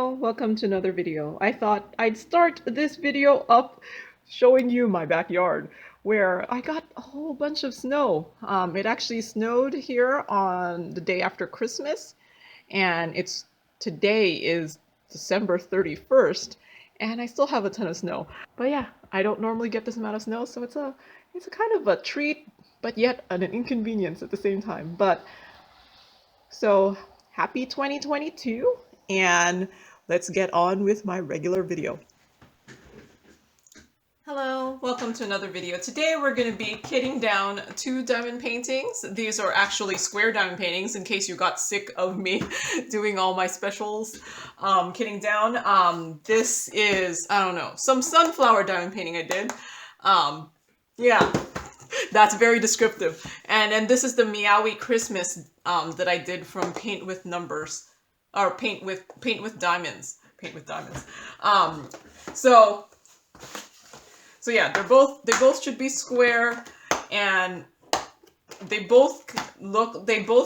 Hello, welcome to another video. I thought I'd start this video up showing you my backyard where I got a whole bunch of snow. It actually snowed here on the day after Christmas, and today is December 31st, and I still have a ton of snow. But yeah, I don't normally get this amount of snow, so it's a kind of a treat, but yet an inconvenience at the same time. But so happy 2022, and let's get on with my regular video. Hello, welcome to another video. Today we're going to be kitting down 2 diamond paintings. These are actually square diamond paintings in case you got sick of me doing all my specials kitting down. This is, I don't know, some sunflower diamond painting I did. Yeah. That's very descriptive. And this is the Meowie Christmas that I did from Paint with Numbers, or Paint with Diamonds. Paint with Diamonds. So yeah, they both should be square, and they both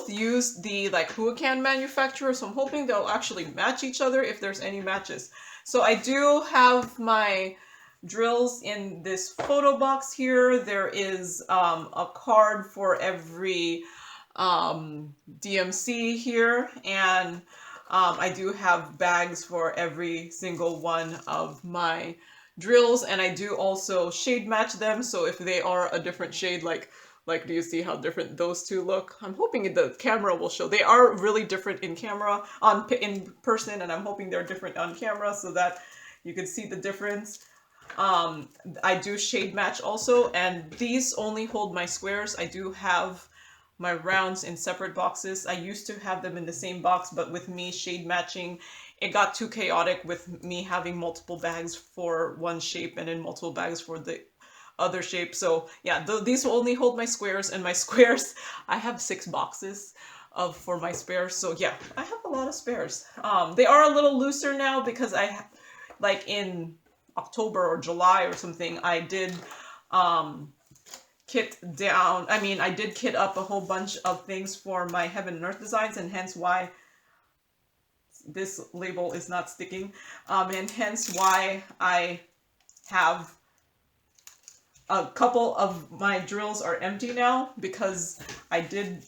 use the like Huacan manufacturer. So I'm hoping they'll actually match each other if there's any matches. So I do have my drills in this photo box here. There is a card for every DMC here, and I do have bags for every single one of my drills, and I do also shade match them, so if they are a different shade, like do you see how different those two look? I'm hoping the camera will show. They are really different in camera, in person, and I'm hoping they're different on camera so that you can see the difference. I do shade match also, and these only hold my squares. I do have my rounds in separate boxes. I used to have them in the same box, but with me shade matching, it got too chaotic with me having multiple bags for one shape and then multiple bags for the other shape. So yeah, these will only hold my squares, and my squares, I have 6 boxes for my spares. So yeah, I have a lot of spares. They are a little looser now because like in October or July or something, I did kit up a whole bunch of things for my Heaven and Earth designs, and hence why this label is not sticking, and hence why I have a couple of my drills are empty now, because I did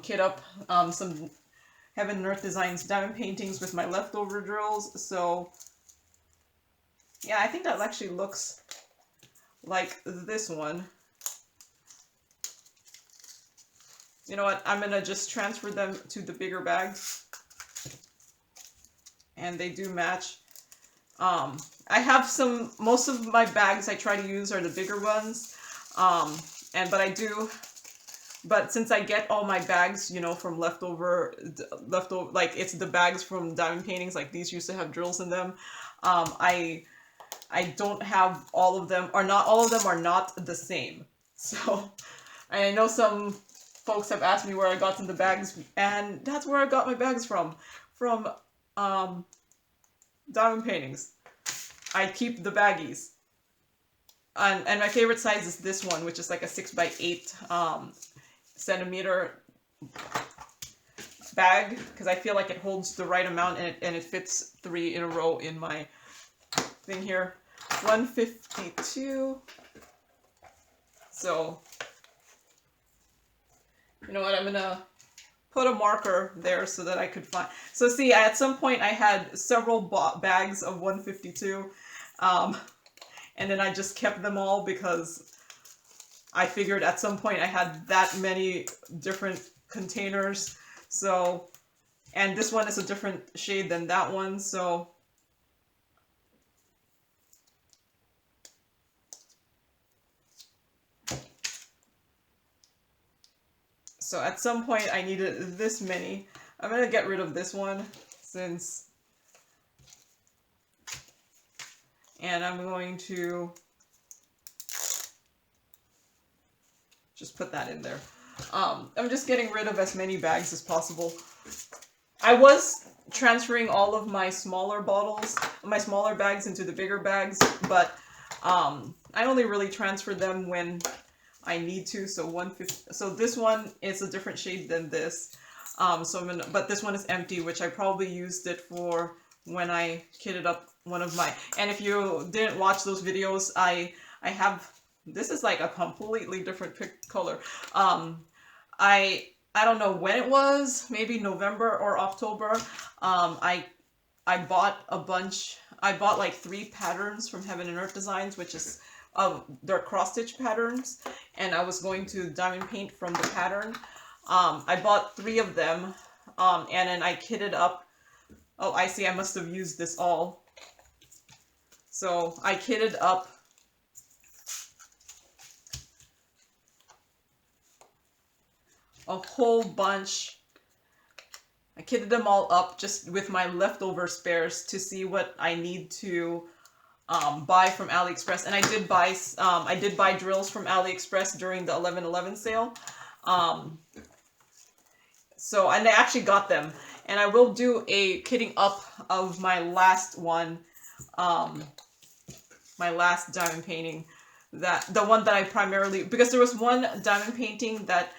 kit up some Heaven and Earth designs diamond paintings with my leftover drills. So yeah, I think that actually looks like this one. You know what? I'm gonna just transfer them to the bigger bags, and they do match. I have most of my bags I try to use are the bigger ones, but since I get all my bags, you know, from leftover, like it's the bags from diamond paintings, like these used to have drills in them. I don't have all of them, or not all of them are not the same. So I know some folks have asked me where I got the bags, and that's where I got my bags from diamond paintings. I keep the baggies, and my favorite size is this one, which is like a 6x8 centimeter bag, because I feel like it holds the right amount, and it fits 3 in a row in my thing here. 152. So you know what, I'm gonna put a marker there so that I could find. So see, at some point I had several bags of 152, and then I just kept them all because I figured at some point I had that many different containers. So, and this one is a different shade than that one, so at some point I needed this many. I'm gonna get rid of this one and I'm going to just put that in there. I'm just getting rid of as many bags as possible. I was transferring all of my smaller bags into the bigger bags, but I only really transfer them when I need to. So 150. So this one is a different shade than this. But this one is empty, which I probably used it for when I kitted up one of my, and if you didn't watch those videos, I have, this is like a completely different color. I don't know when it was, maybe November or October. I bought a bunch. I bought like 3 patterns from Heaven and Earth Designs, which is they're cross stitch patterns, and I was going to diamond paint from the pattern. I bought 3 of them, and then I kitted up. Oh, I see. I must have used this all. So I kitted up a whole bunch. I kitted them all up just with my leftover spares to see what I need to buy from AliExpress. And I did buy drills from AliExpress during the 11/11 sale. So, and I actually got them. And I will do a kitting up of my last one, my last diamond painting, that the one that I primarily, because there was one diamond painting that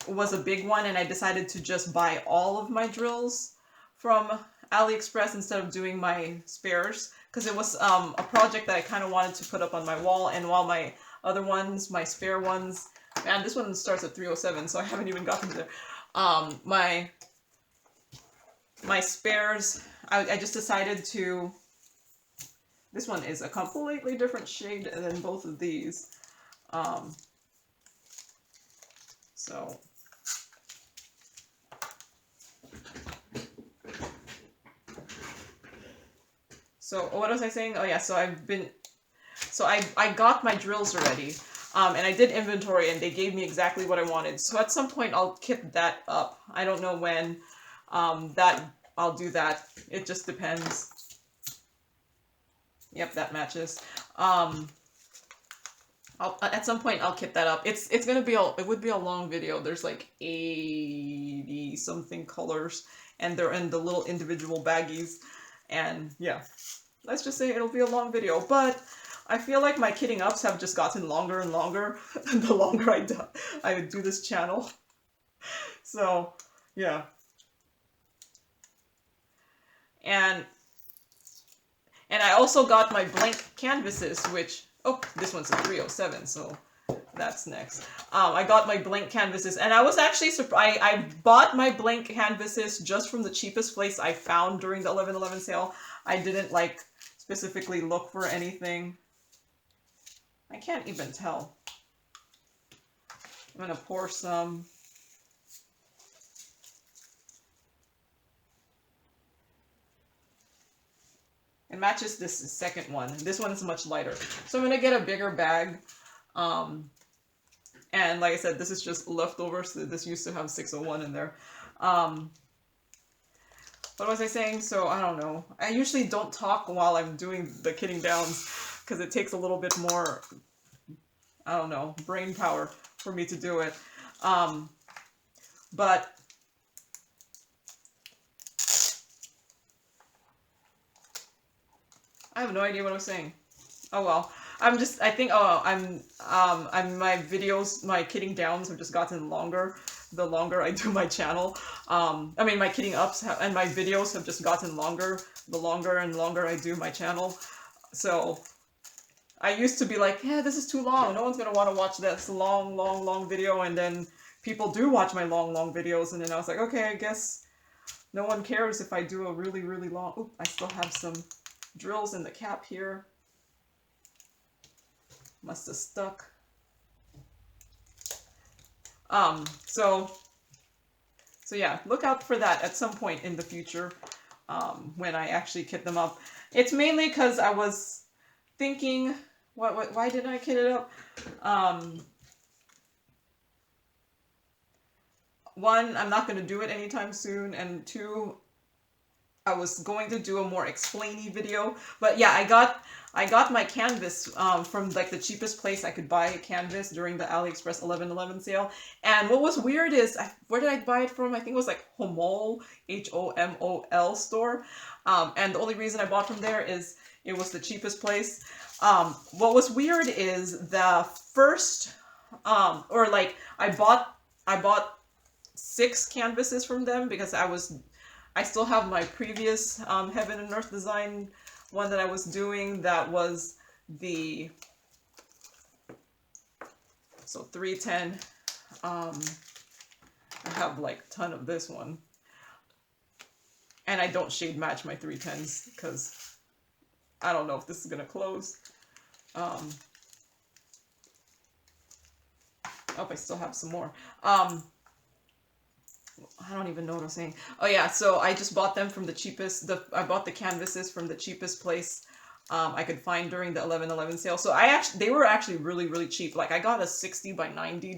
was a big one, and I decided to just buy all of my drills from AliExpress instead of doing my spares, because it was a project that I kind of wanted to put up on my wall. And while my other ones, my spare ones, man, this one starts at 307, so I haven't even gotten to there. My spares, I just decided to, this one is a completely different shade than both of these. So what was I saying? Oh yeah, so I got my drills already, and I did inventory, and they gave me exactly what I wanted. So at some point I'll kit that up. I don't know when, that I'll do that. It just depends. Yep, that matches. At some point I'll kit that up. It's gonna be it would be a long video. There's like 80 something colors, and they're in the little individual baggies, and yeah, let's just say it'll be a long video. But I feel like my kitting ups have just gotten longer and longer the longer I do this channel. So yeah, and I also got my blank canvases, which, oh, this one's a 307, so that's next. I got my blank canvases, and I was actually surprised. I bought my blank canvases just from the cheapest place I found during the 11/11 sale. I didn't like specifically look for anything. I can't even tell. I'm gonna pour some. It matches this second one. This one's much lighter. So I'm going to get a bigger bag. And like I said, this is just leftovers. So this used to have 601 in there. What was I saying? So I don't know. I usually don't talk while I'm doing the kitting downs, because it takes a little bit more, I don't know, brain power for me to do it. But I have no idea what I was saying. Oh well. I think, my videos, my kitting downs have just gotten longer the longer I do my channel. I mean, my kitting ups and my videos have just gotten longer the longer and longer I do my channel. So I used to be like, yeah, this is too long. No one's going to want to watch this long video. And then people do watch my long videos. And then I was like, okay, I guess no one cares if I do a really long. Oop, I still have some drills in the cap here. Must have stuck. So yeah, look out for that at some point in the future, when I actually kit them up. It's mainly because I was thinking, why didn't I kit it up? One, I'm not going to do it anytime soon, and 2, I was going to do a more explainy video. But yeah, I got my canvas from like the cheapest place I could buy a canvas during the AliExpress 11/11 sale. And what was weird is, where did I buy it from? I think it was like Homol, Homol store. And the only reason I bought from there is it was the cheapest place. What was weird is the first, or like I bought 6 canvases from them, because I still have my previous Heaven and Earth design one that I was doing. That was the, so 310. I have like a ton of this one. And I don't shade match my 310s because I don't know if this is going to close. Oh, I still have some more. I don't even know what I'm saying. Oh yeah, so I just bought them from the cheapest. I bought the canvases from the cheapest place I could find during the 11/11 sale. So they were actually really cheap. Like I got a 60 by 90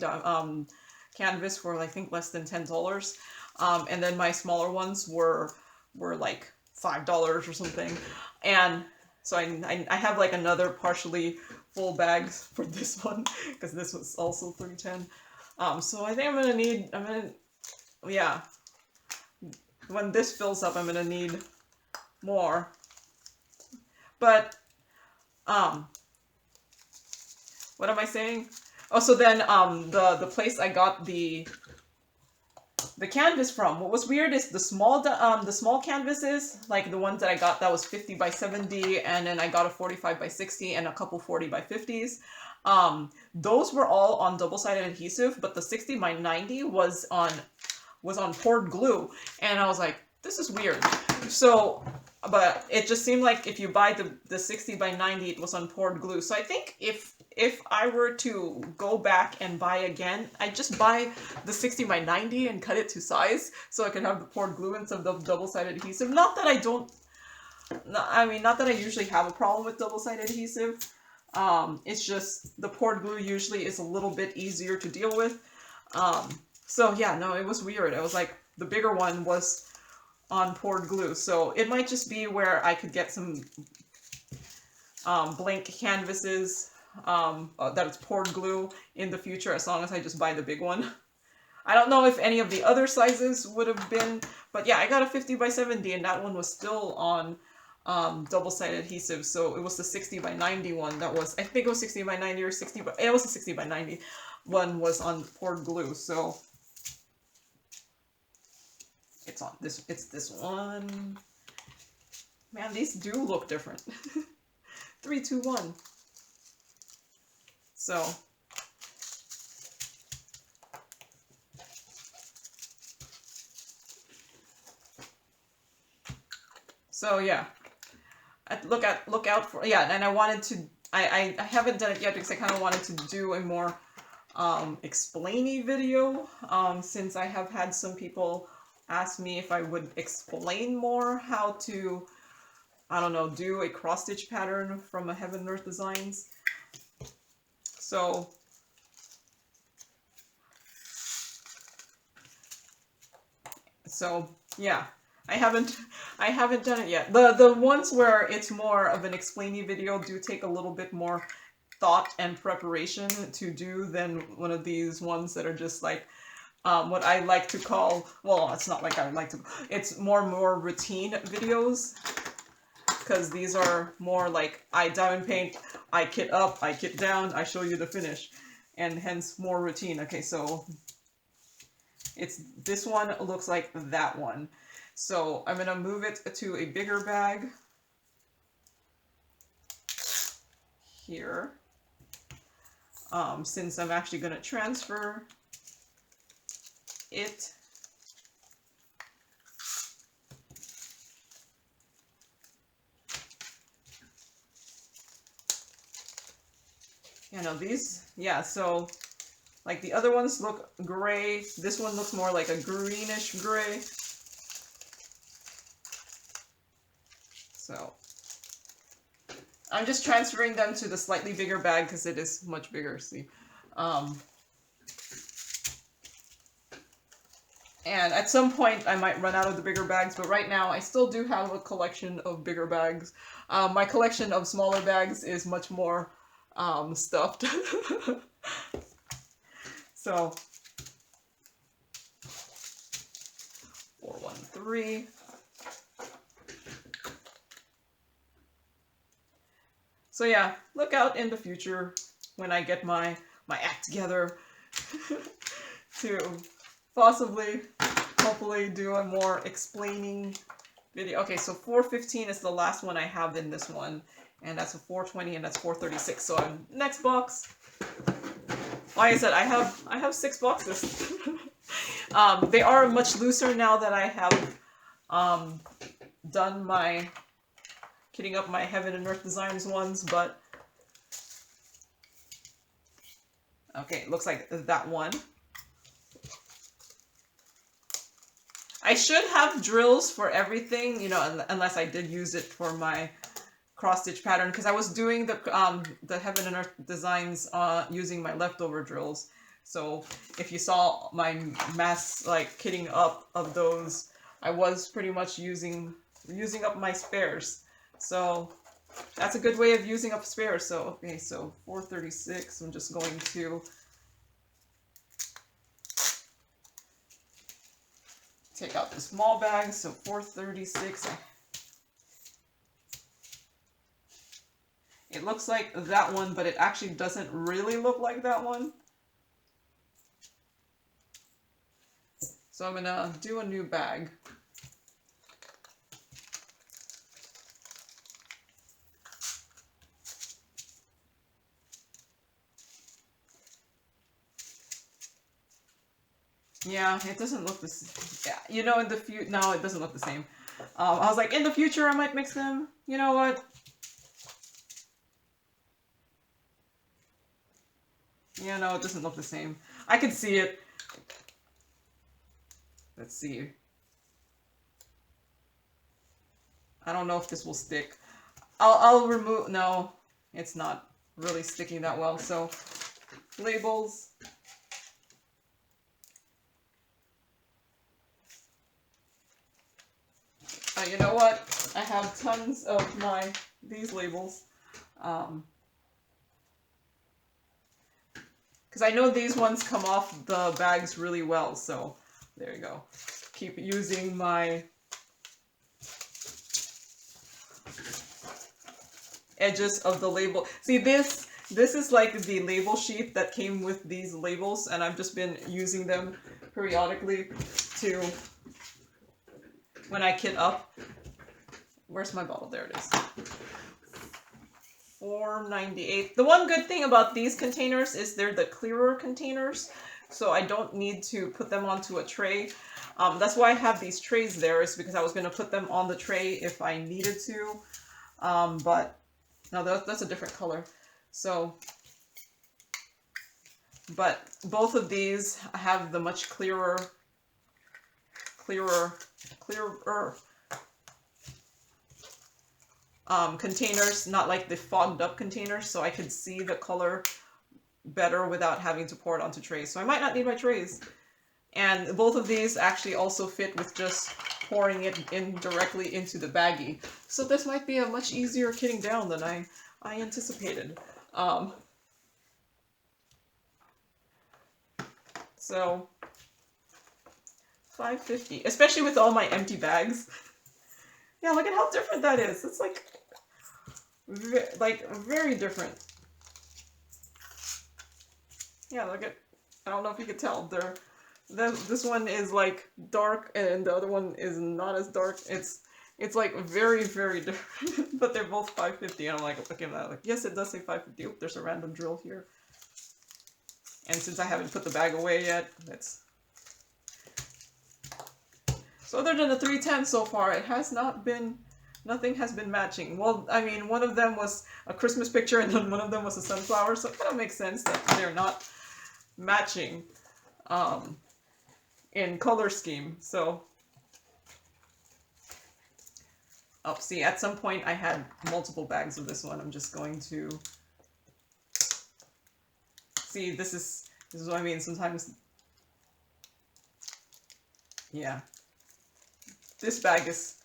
canvas for I think less than $10. And then my smaller ones were like $5 or something. And so I have like another partially full bags for this one because this was also 310. So I think yeah, when this fills up, I'm gonna need more. But what am I saying? Oh, so then the place I got the canvas from, what was weird is the small canvases, like the ones that I got, that was 50 by 70, and then I got a 45 by 60 and a couple 40 by 50s. Those were all on double-sided adhesive, but the 60 by 90 was on poured glue, and I was like, this is weird. So, but it just seemed like if you buy the 60 by 90, it was on poured glue. So I think if I were to go back and buy again, I'd just buy the 60 by 90 and cut it to size so I can have the poured glue instead of the double-sided adhesive. Not that I usually have a problem with double-sided adhesive. It's just the poured glue usually is a little bit easier to deal with. So yeah, no, it was weird. I was like, the bigger one was on poured glue. So it might just be where I could get some blank canvases that it's poured glue in the future, as long as I just buy the big one. I don't know if any of the other sizes would have been, but yeah, I got a 50 by 70 and that one was still on double-sided adhesive. So it was the 60 by 90 one that was, I think it was 60 by 90 or 60 by, it was a 60 by 90 one was on poured glue. So it's this one. Man, these do look different. 3, 2, 1. So yeah, look out for, yeah. And I wanted to, I haven't done it yet because I kind of wanted to do a more explainy video, since I have had some people ask me if I would explain more how to, I don't know, do a cross stitch pattern from a Heaven and Earth Designs. So yeah, I haven't done it yet. The ones where it's more of an explainy video do take a little bit more thought and preparation to do than one of these ones that are just like what I like to call, well, it's not like I like to, it's more routine videos, because these are more like I diamond paint, I kit up, I kit down, I show you the finish, and hence more routine. Okay, so this one looks like that one. So I'm gonna move it to a bigger bag here, since I'm actually gonna transfer it. You know, these, yeah, so like the other ones look gray. This one looks more like a greenish gray. So I'm just transferring them to the slightly bigger bag because it is much bigger, see. And at some point I might run out of the bigger bags, but right now I still do have a collection of bigger bags. My collection of smaller bags is much more stuffed. So 413. So yeah, look out in the future when I get my act together to possibly hopefully do a more explaining video. Okay, so 415 is the last one I have in this one, and that's a 420, and that's 436. So next box. Like I said, I have 6 boxes. They are much looser now that I have done my kitting up my Heaven and Earth Designs ones, but okay, it looks like that one. I should have drills for everything, you know, unless I did use it for my cross stitch pattern, because I was doing the Heaven and Earth Designs using my leftover drills. So if you saw my mass like kitting up of those, I was pretty much using up my spares. So that's a good way of using up spares. So okay, so 436. I'm just going to take out the small bag. So 436. It looks like that one, but it actually doesn't really look like that one. So I'm gonna do a new bag. Yeah, it doesn't look the same. Yeah, you know, in the future, no, it doesn't look the same. I was like, in the future, I might mix them. You know what? Yeah, no, it doesn't look the same. I can see it. Let's see. I don't know if this will stick. I'll remove. No, it's not really sticking that well. So, labels. You know what? I have tons of these labels. Because I know these ones come off the bags really well, so there you go. Keep using my edges of the label. See, this is like the label sheet that came with these labels, and I've just been using them periodically to when I kit up. Where's my bottle? There it is. 498. The one good thing about these containers is they're the clearer containers, so I don't need to put them onto a tray. That's why I have these trays there, is because I was going to put them on the tray if I needed to. But no, that's a different color. So, but both of these have the much clearer containers, not like the fogged up containers, so I could see the color better without having to pour it onto trays. So I might not need my trays. And both of these actually also fit with just pouring it in directly into the baggie. So this might be a much easier kitting down than I anticipated. So $5.50, especially with all my empty bags. Yeah, look at how different that is. It's like very different. Yeah, look at, I don't know if you could tell, this one is like dark and the other one is not as dark. It's like very, very different, but they're both $5.50, and I'm like, looking at that, like, yes, it does say $5.50. Oop, there's a random drill here. And since I haven't put the bag away yet, so other than the 310 so far, it has not been, nothing has been matching. Well, I mean, one of them was a Christmas picture and then one of them was a sunflower, so it kind of makes sense that they're not matching in color scheme. So, oh, see, at some point I had multiple bags of this one. I'm just going to, see, this is what I mean, sometimes, yeah. This bag is,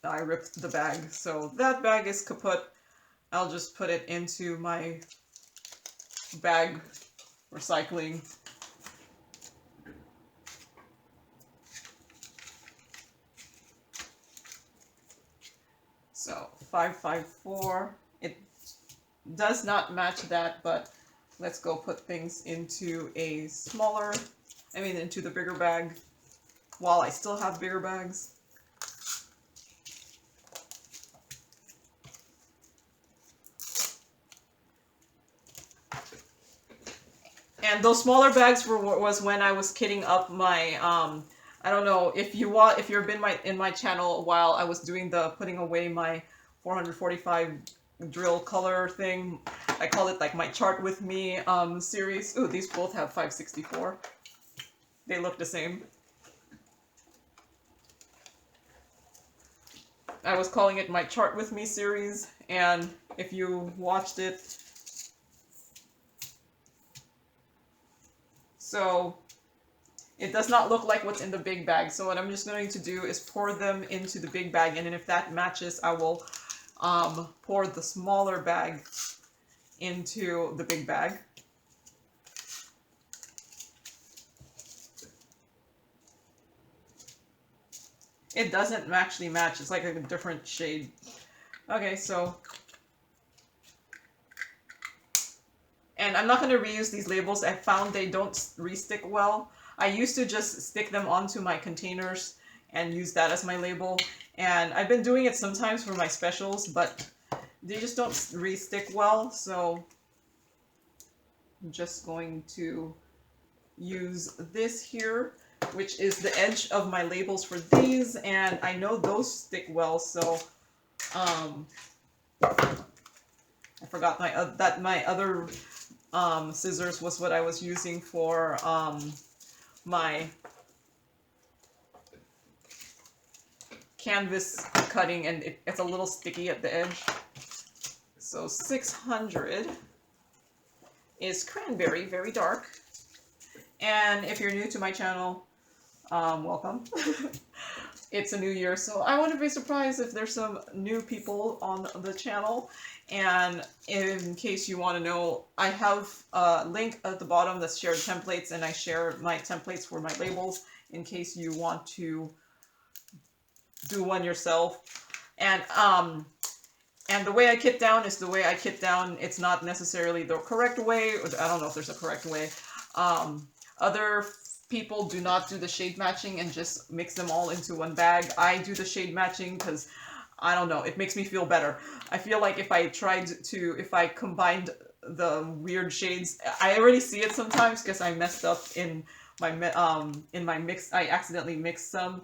I ripped the bag, so that bag is kaput. I'll just put it into my bag recycling. So 554, it does not match that, but let's go put things into a smaller I mean into the bigger bag while I still have bigger bags. And those smaller bags was when I was kitting up my I don't know if you've been in my channel while I was doing the putting away my 445 drill color thing. I call it like my chart with me series. Ooh, these both have 564. They look the same. I was calling it my chart with me series, and if you watched it, so it does not look like what's in the big bag. So what I'm just going to do is pour them into the big bag, and then if that matches, I will pour the smaller bag into the big bag. It doesn't actually match. It's like a different shade. Okay, so... And I'm not going to reuse these labels. I found they don't re-stick well. I used to just stick them onto my containers and use that as my label. And I've been doing it sometimes for my specials, but they just don't re-stick well. So I'm just going to use this here, which is the edge of my labels for these, and I know those stick well, so I forgot my other scissors was what I was using for my canvas cutting, and it's a little sticky at the edge. So 600 is Cranberry, very dark. And if you're new to my channel, welcome. It's a new year, so I wouldn't be surprised if there's some new people on the channel. And in case you want to know, I have a link at the bottom that's shared templates, and I share my templates for my labels in case you want to do one yourself. And the way I kit down is the way I kit down. It's not necessarily the correct way. I don't know if there's a correct way. Other people do not do the shade matching and just mix them all into one bag. I do the shade matching because, I don't know, it makes me feel better. I feel like if I combined the weird shades, I already see it sometimes because I messed up in my mix. I accidentally mixed some.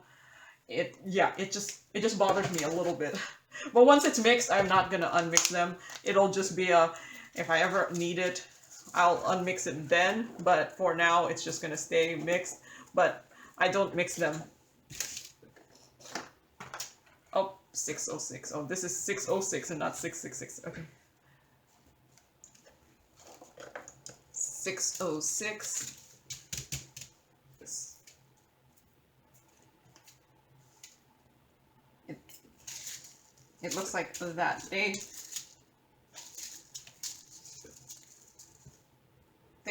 It just bothers me a little bit. But once it's mixed, I'm not gonna unmix them. It'll just be if I ever need it, I'll unmix it then, but for now it's just gonna stay mixed, but I don't mix them. Oh, 606. Oh, this is 606 and not 666. Okay. 606. It looks like that. They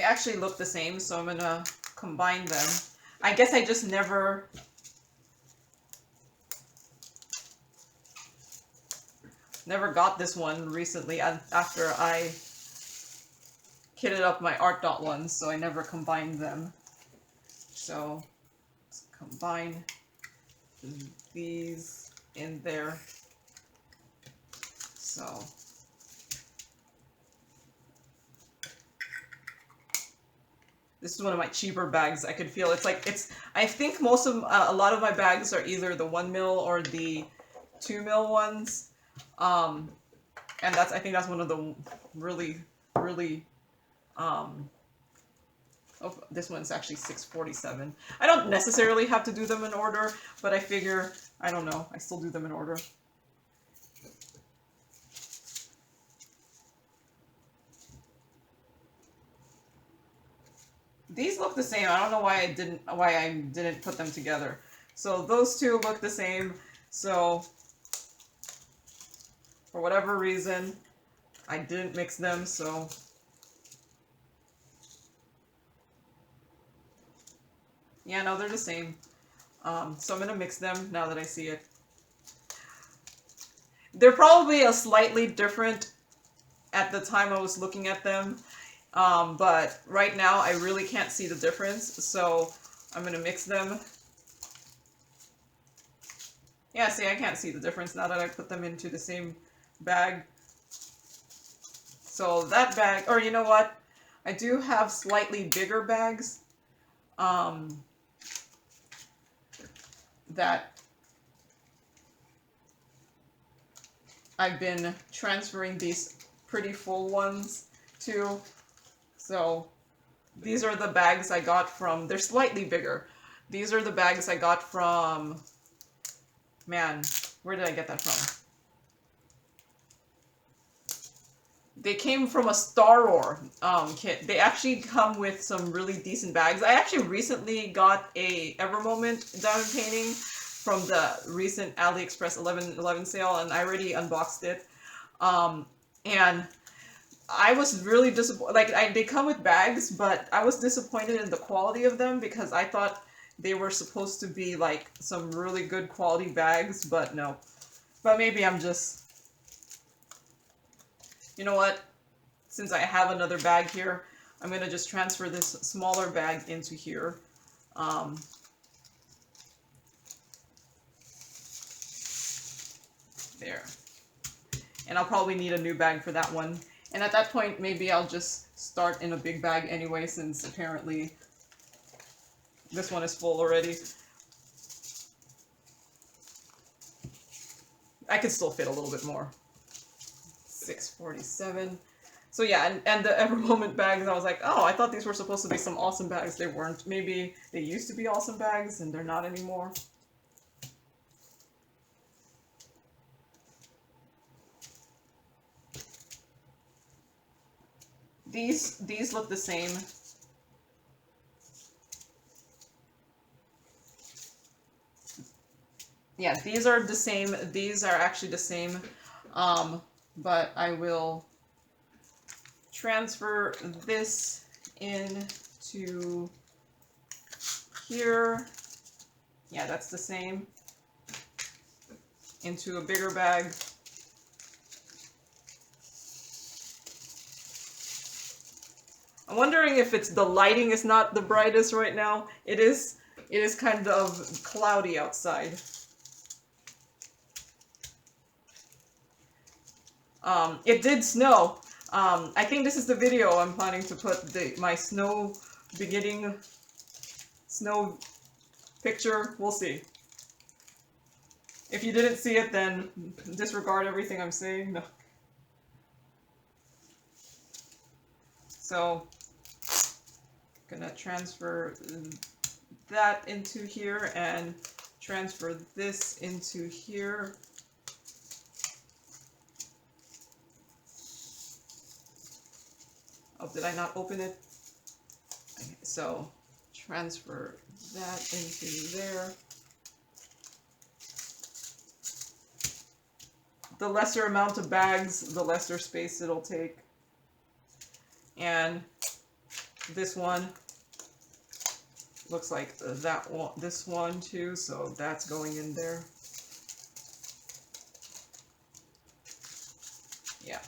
actually look the same, so I'm gonna combine them. I guess I just never got this one recently after I kitted up my art dot ones, so I never combined them. So let's combine these in there. So this is one of my cheaper bags. I could feel I think most of a lot of my bags are either the 1 mil or the 2 mil ones, and I think that's one of the really oh, this one's actually 647. I don't necessarily have to do them in order, but I figure, I don't know, I still do them in order. These look the same. I don't know why I didn't put them together. So those two look the same. So for whatever reason, I didn't mix them. So yeah, no, they're the same. So I'm gonna mix them now that I see it. They're probably a slightly different at the time I was looking at them. But right now I really can't see the difference, so I'm gonna mix them. Yeah, see, I can't see the difference now that I put them into the same bag. So that bag, or you know what? I do have slightly bigger bags that I've been transferring these pretty full ones to. So these are the bags I got from, they're slightly bigger. These are the bags I got from, man, where did I get that from? They came from a Star Wars kit. They actually come with some really decent bags. I actually recently got a Evermoment diamond painting from the recent AliExpress 11/11 sale, and I already unboxed it. And I was really disappointed. Like, they come with bags, but I was disappointed in the quality of them because I thought they were supposed to be like some really good quality bags, but no. But maybe I'm just... You know what? Since I have another bag here, I'm going to just transfer this smaller bag into here. There. And I'll probably need a new bag for that one. And at that point, maybe I'll just start in a big bag anyway, since apparently this one is full already. I could still fit a little bit more. 647. So yeah, and the Evermoment bags, I was like, oh, I thought these were supposed to be some awesome bags. They weren't. Maybe they used to be awesome bags and they're not anymore. These look the same. Yeah, these are the same. These are actually the same. But I will transfer this into here. Yeah, that's the same. Into a bigger bag. I'm wondering if it's the lighting is not the brightest right now. It is kind of cloudy outside. It did snow. I think this is the video I'm planning to put my snow picture. We'll see. If you didn't see it, then disregard everything I'm saying. No. So, gonna transfer that into here and transfer this into here. Oh, did I not open it? Okay, so transfer that into there. The lesser amount of bags, the lesser space it'll take. And this one looks like that one, this one too, so that's going in there. Yeah.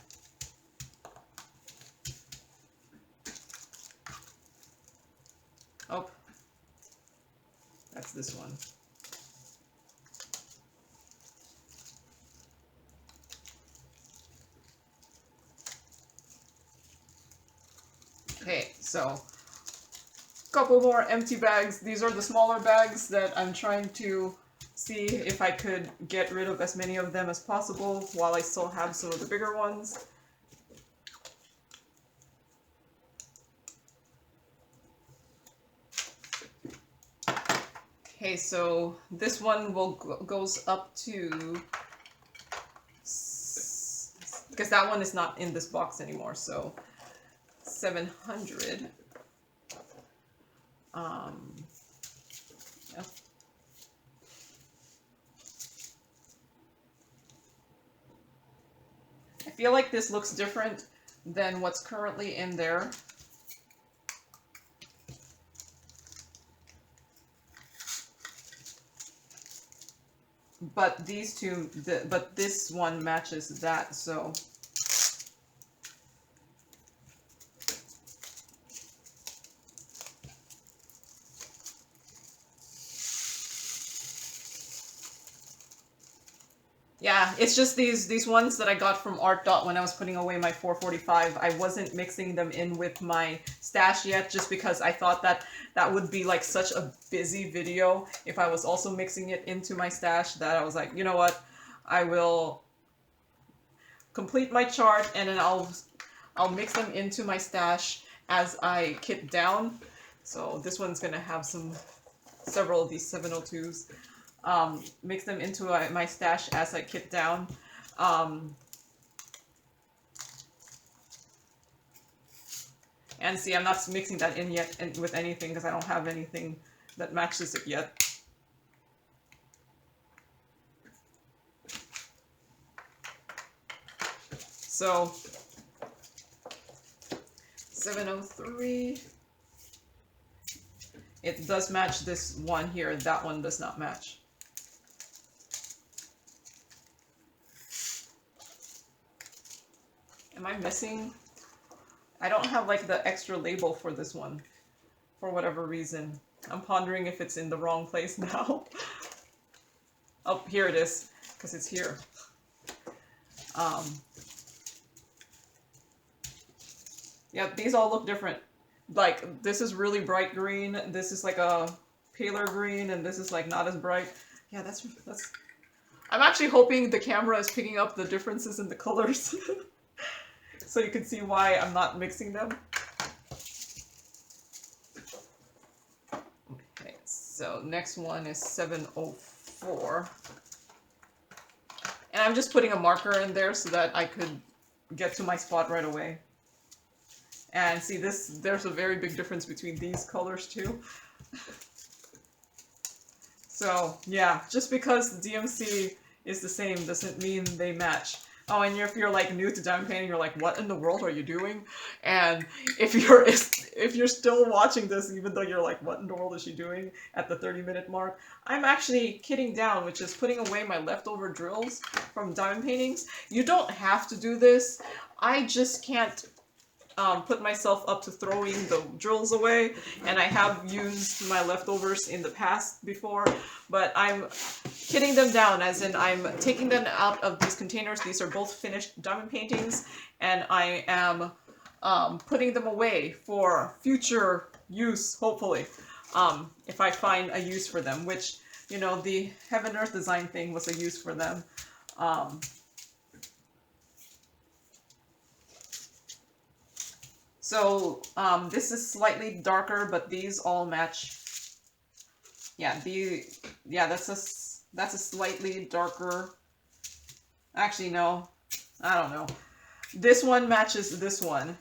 Oh, that's this one. Okay, so a couple more empty bags. These are the smaller bags that I'm trying to see if I could get rid of as many of them as possible while I still have some of the bigger ones. Okay, so this one goes up to, because that one is not in this box anymore, so 700. Yeah. I feel like this looks different than what's currently in there. But these two, but this one matches that, so. Yeah, it's just these ones that I got from Art Dot when I was putting away my 445. I wasn't mixing them in with my stash yet, just because I thought that that would be like such a busy video if I was also mixing it into my stash, that I was like, you know what, I will complete my chart and then I'll mix them into my stash as I kit down. So this one's gonna have several of these 702s. Mix them into my stash as I kit down. And see, I'm not mixing that in yet with anything because I don't have anything that matches it yet. So 703. It does match this one here. That one does not match. Am I missing? I don't have like the extra label for this one for whatever reason. I'm pondering if it's in the wrong place now. Oh, here it is, because it's here. Yeah, these all look different. Like, this is really bright green, this is like a paler green, and this is like not as bright. Yeah, that's... I'm actually hoping the camera is picking up the differences in the colors. So you can see why I'm not mixing them. Okay, so next one is 704. And I'm just putting a marker in there so that I could get to my spot right away. And see, there's a very big difference between these colors too. So yeah, just because the DMC is the same doesn't mean they match. Oh, and if you're like new to diamond painting, you're like, what in the world are you doing? And if you're still watching this, even though you're like, what in the world is she doing at the 30-minute mark? I'm actually kitting down, which is putting away my leftover drills from diamond paintings. You don't have to do this. I just can't put myself up to throwing the drills away, and I have used my leftovers in the past before, but I'm kitting them down, as in I'm taking them out of these containers. These are both finished diamond paintings, and I am putting them away for future use, hopefully, if I find a use for them, which, you know, the Heaven Earth design thing was a use for them. So this is slightly darker, but these all match. Yeah, that's a slightly darker. Actually, no, I don't know. This one matches this one,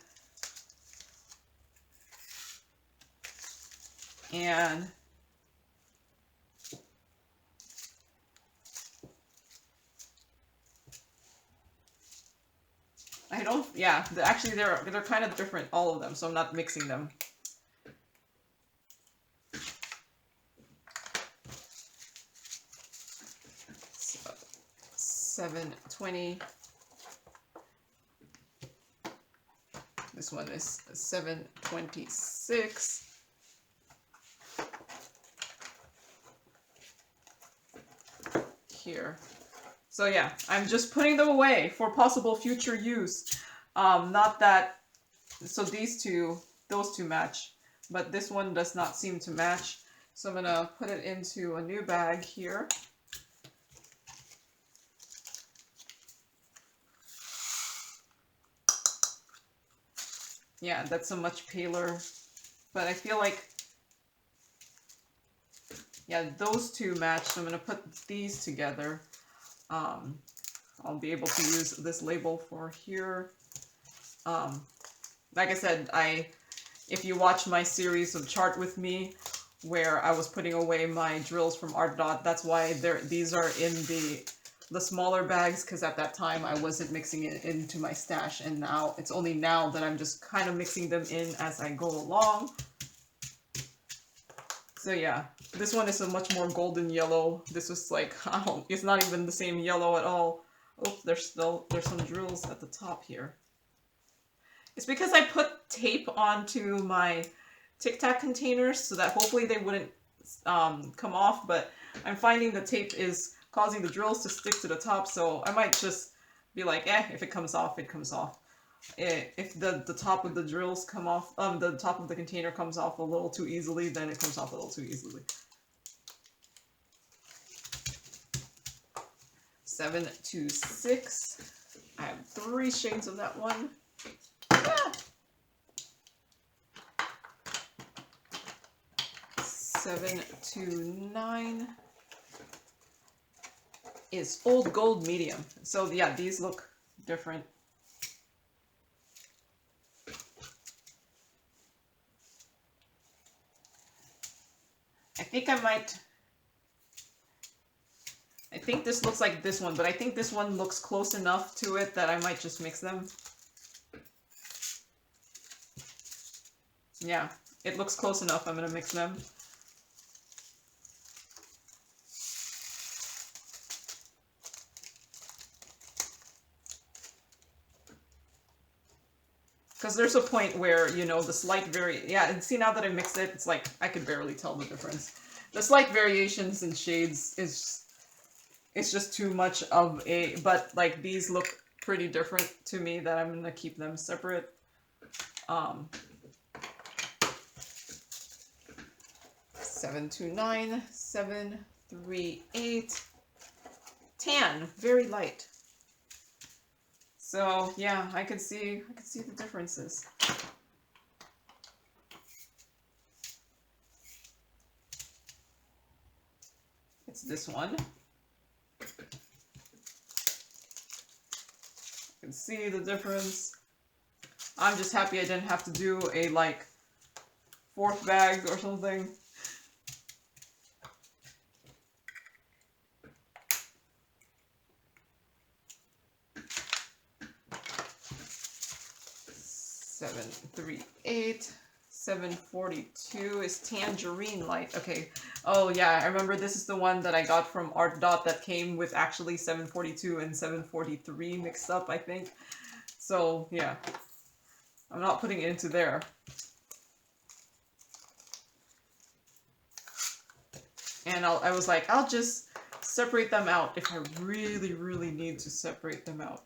and I don't. Yeah, actually, they're kind of different, all of them. So I'm not mixing them. So, 720. This one is 726. Here. So yeah, I'm just putting them away for possible future use. Not that, so those two match, but this one does not seem to match. So I'm gonna put it into a new bag here. Yeah, that's a much paler, but I feel like, yeah, those two match, so I'm gonna put these together. I'll be able to use this label for here. Like I said, if you watch my series of Chart with me, where I was putting away my drills from Art Dot, that's why these are in the smaller bags, because at that time I wasn't mixing it into my stash, and now it's only now that I'm just kind of mixing them in as I go along. So yeah, this one is a much more golden yellow. This was like, it's not even the same yellow at all. Oh, there's some drills at the top here. It's because I put tape onto my Tic Tac containers so that hopefully they wouldn't come off, but I'm finding the tape is causing the drills to stick to the top, so I might just be like, if it comes off, it comes off. If the top of the drills come off, the top of the container comes off a little too easily, then it comes off a little too easily. 726. I have 3 shades of that one. Ah! 729 is Old Gold Medium. So yeah, these look different. I think this looks like this one, but I think this one looks close enough to it that I might just mix them. Yeah, it looks close enough. I'm gonna mix them. Because there's a point where, you know, the slight yeah, and see, now that I mixed it, it's like, I could barely tell the difference. The slight variations in shades it's just too much of a, but like these look pretty different to me that I'm gonna keep them separate. 729, 738, tan, very light. So yeah, I could see the differences. It's this one. I can see the difference. I'm just happy I didn't have to do a like 4th bag or something. Seven, 3, 8, 742 is Tangerine Light. Okay. Oh yeah, I remember this is the one that I got from Art Dot that came with actually 742 and 743 mixed up, I think. So yeah, I'm not putting it into there. And I was like, I'll just separate them out if I really, really need to separate them out.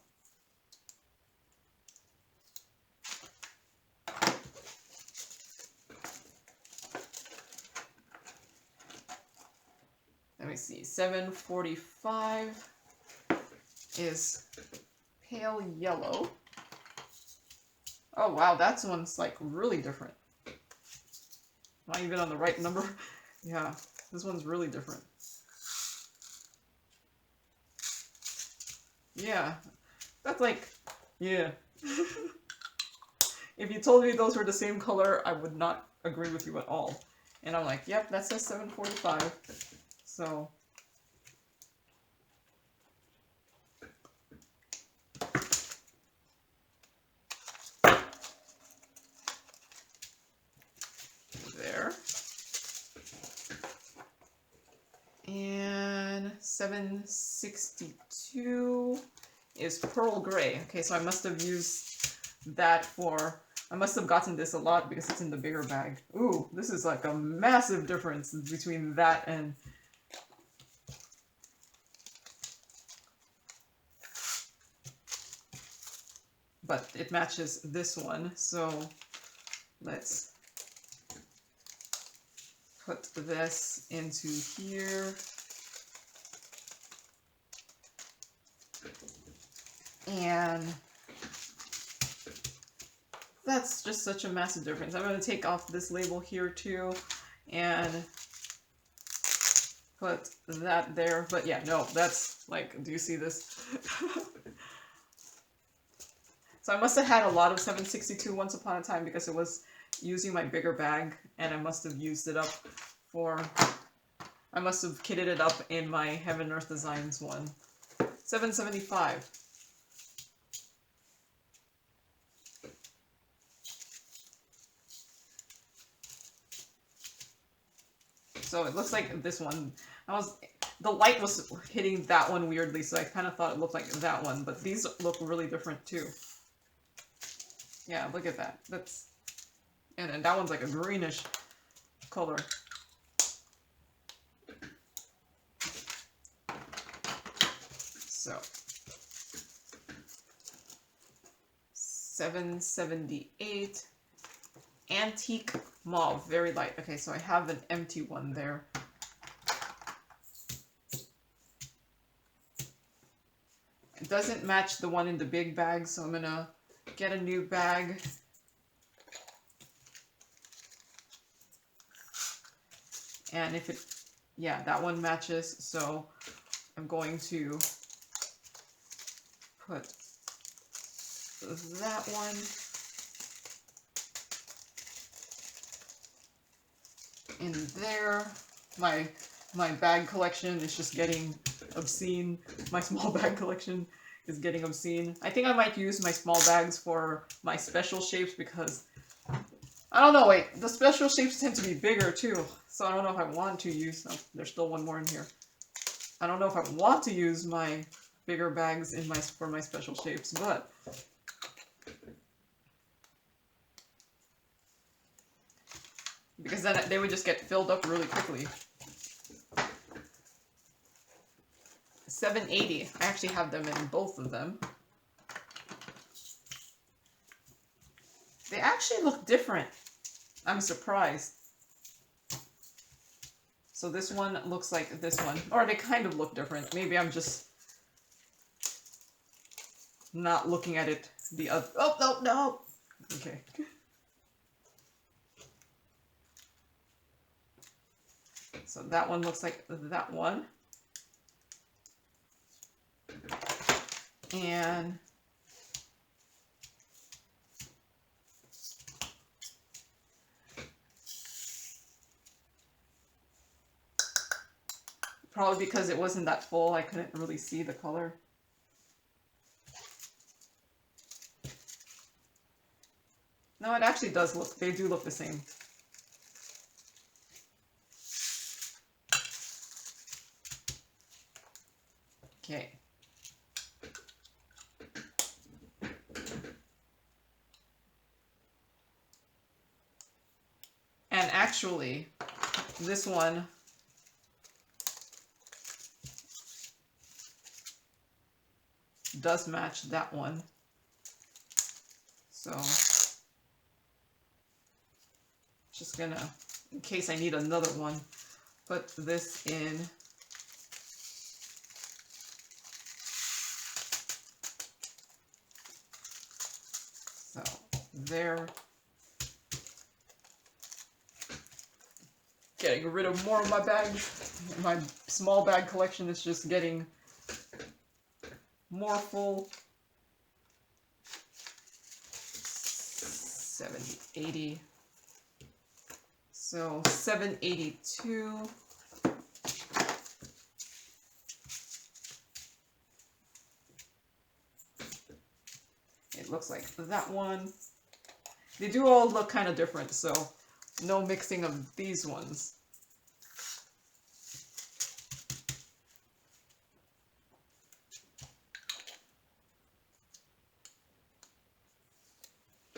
Let me see, 745 is pale yellow. Oh wow, that one's like really different. Not even on the right number. Yeah, this one's really different. Yeah, that's like, yeah. If you told me those were the same color, I would not agree with you at all. And I'm like, yep, that says 745. So there. And 762 is Pearl Gray. Okay, so I must have used that for, I must have gotten this a lot because it's in the bigger bag. Ooh, this is like a massive difference between that and but it matches this one, so let's put this into here. And that's just such a massive difference. I'm going to take off this label here too and put that there. But yeah, no, that's like, do you see this? So I must have had a lot of 762 once upon a time because it was using my bigger bag, and I must have used it up for, I must have kitted it up in my Heaven Earth Designs one. 775. So it looks like this one. The light was hitting that one weirdly, so I kind of thought it looked like that one, but these look really different too. Yeah, look at that. That's, and that one's like a greenish color. So $7.78. Antique mauve, very light. Okay, so I have an empty one there. It doesn't match the one in the big bag, so I'm gonna get a new bag. And if it, yeah, that one matches, so I'm going to put that one in there. My bag collection is just getting obscene. My small bag collection is getting obscene. I think I might use my small bags for my special shapes because I don't know, wait, the special shapes tend to be bigger too. So I don't know if I want to use, oh, there's still one more in here. I don't know if I want to use my bigger bags in for my special shapes, but because then they would just get filled up really quickly. $7.80. I actually have them in both of them. They actually look different. I'm surprised. So this one looks like this one. Or they kind of look different. Maybe I'm just not looking at it the other... Oh, no, no! Okay. So that one looks like that one. And probably because it wasn't that full, I couldn't really see the color. No, it actually does look, they do look the same. Okay. And actually, this one does match that one. So, just gonna, in case I need another one, put this in. So, there. Getting rid of more of my bags. My small bag collection is just getting more full. 780. So 782. It looks like that one. They do all look kind of different, so no mixing of these ones.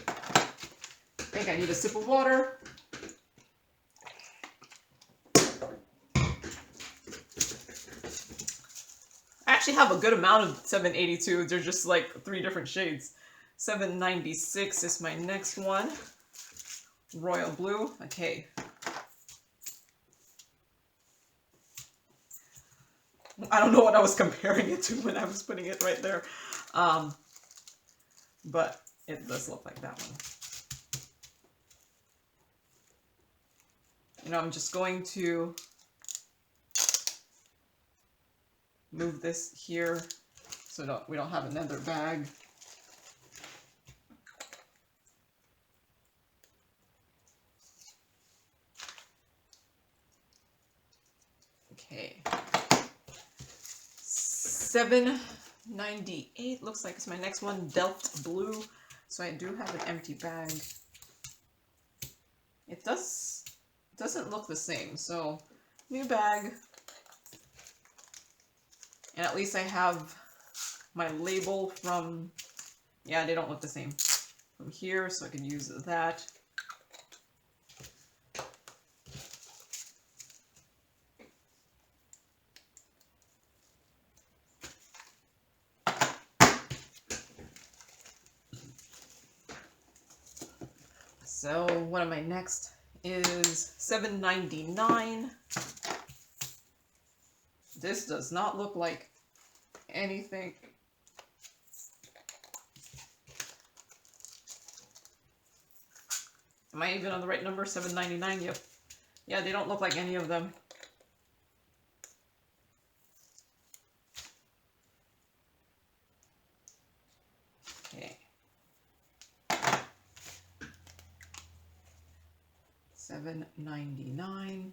I think I need a sip of water. I actually have a good amount of 782. They're just like 3 different shades. 796 is my next one. Royal blue. Okay. I don't know what I was comparing it to when I was putting it right there. But it does look like that one. You know, I'm just going to move this here so we don't have another bag. Okay. 798 looks like it's my next one. Delft blue. So I do have an empty bag. It doesn't look the same. So new bag. And at least I have my label from, yeah, they don't look the same, from here, so I can use that. So what am I next? Is $7.99. This does not look like anything. Am I even on the right number? $7.99? Yep. Yeah, they don't look like any of them. Okay. $7.99.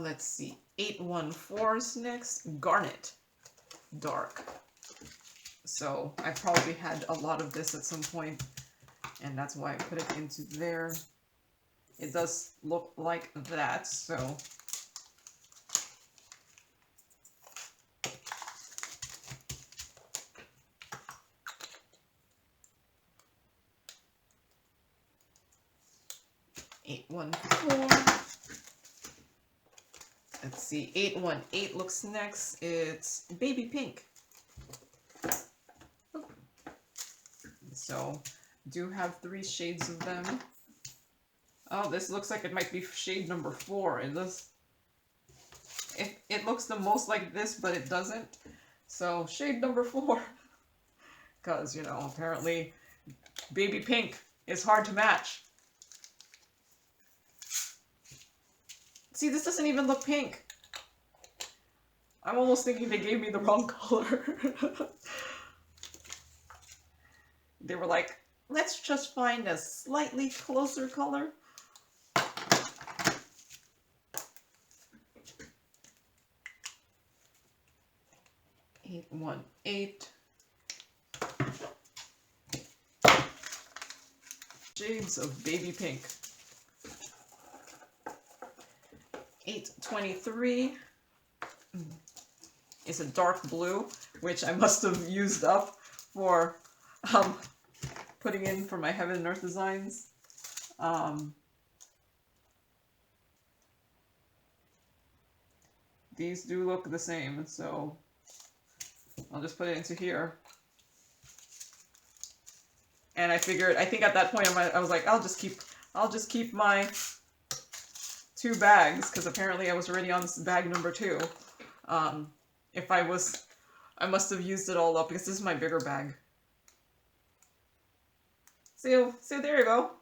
Let's see. 814's next. Garnet Dark. So I probably had a lot of this at some point, and that's why I put it into there. It does look like that, so $814. Let's see, 818 looks next. It's baby pink. So, do have 3 shades of them. Oh, this looks like it might be shade number 4. It looks the most like this, but it doesn't. So, shade number 4. Because, you know, apparently baby pink is hard to match. See, this doesn't even look pink. I'm almost thinking they gave me the wrong color. They were like, let's just find a slightly closer color. $818. Shades of baby pink. $823 is a dark blue, which I must have used up for putting in for my Heaven and Earth designs. These do look the same, so I'll just put it into here. And I figured, I think at that point I was like, I'll just keep my 2 bags, because apparently I was already on this bag number 2. I must have used it all up, because this is my bigger bag. So there you go.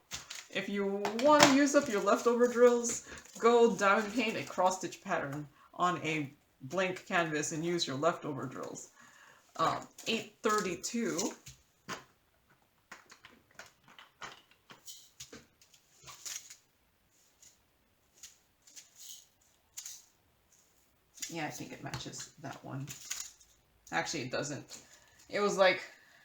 If you want to use up your leftover drills, go diamond paint a cross-stitch pattern on a blank canvas and use your leftover drills. $832. Yeah, I think it matches that one. Actually, it doesn't. It was like,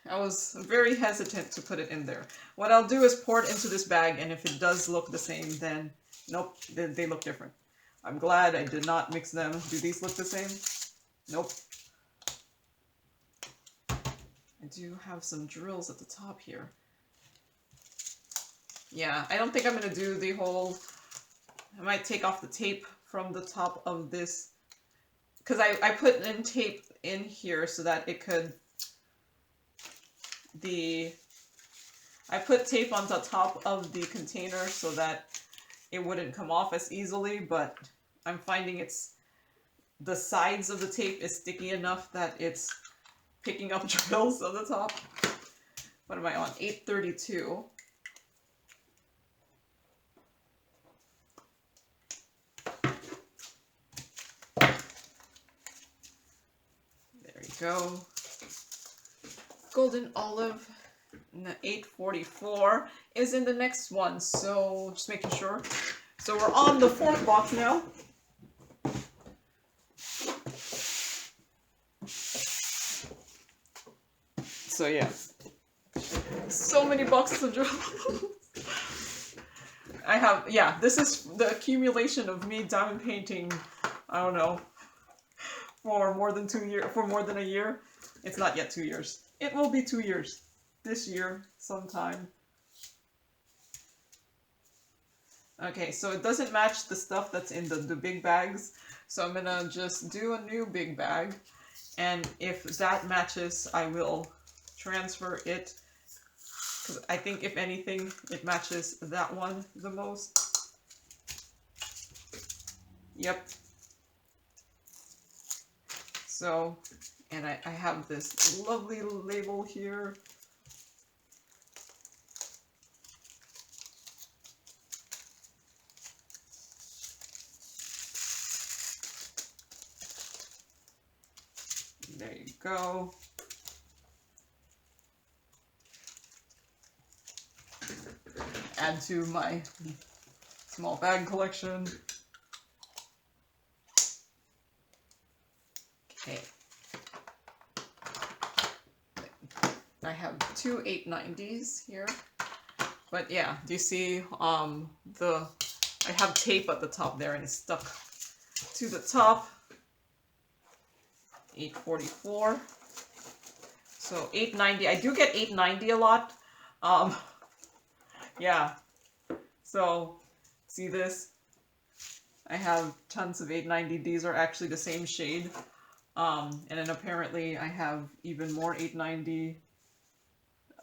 I was very hesitant to put it in there. What I'll do is pour it into this bag, and if it does look the same, then nope, they look different. I'm glad I did not mix them. Do these look the same? Nope. I do have some drills at the top here. Yeah, I don't think I'm going to do the whole... I might take off the tape from the top of this, because I put in tape in here so that it could... I put tape on the top of the container so that it wouldn't come off as easily, but I'm finding the sides of the tape is sticky enough that it's picking up drills on the top. What am I on? 832. There you go. Golden olive. And the 844 is in the next one, so just making sure. So we're on the 4th box now. So yeah, so many boxes of drills. I have, yeah, this is the accumulation of me diamond painting, I don't know, for more than a year. It's not yet 2 years. It will be 2 years. This year, sometime. Okay, so it doesn't match the stuff that's in the big bags. So I'm gonna just do a new big bag. And if that matches, I will transfer it. Because I think if anything, it matches that one the most. Yep. So, and I have this lovely label here. There you go. Add to my small bag collection. Okay. I have two 890s here. But yeah, do you see I have tape at the top there and it's stuck to the top. 844. So 890. I do get 890 a lot. Yeah. So see this? I have tons of 890. These are actually the same shade. And then apparently I have even more 890.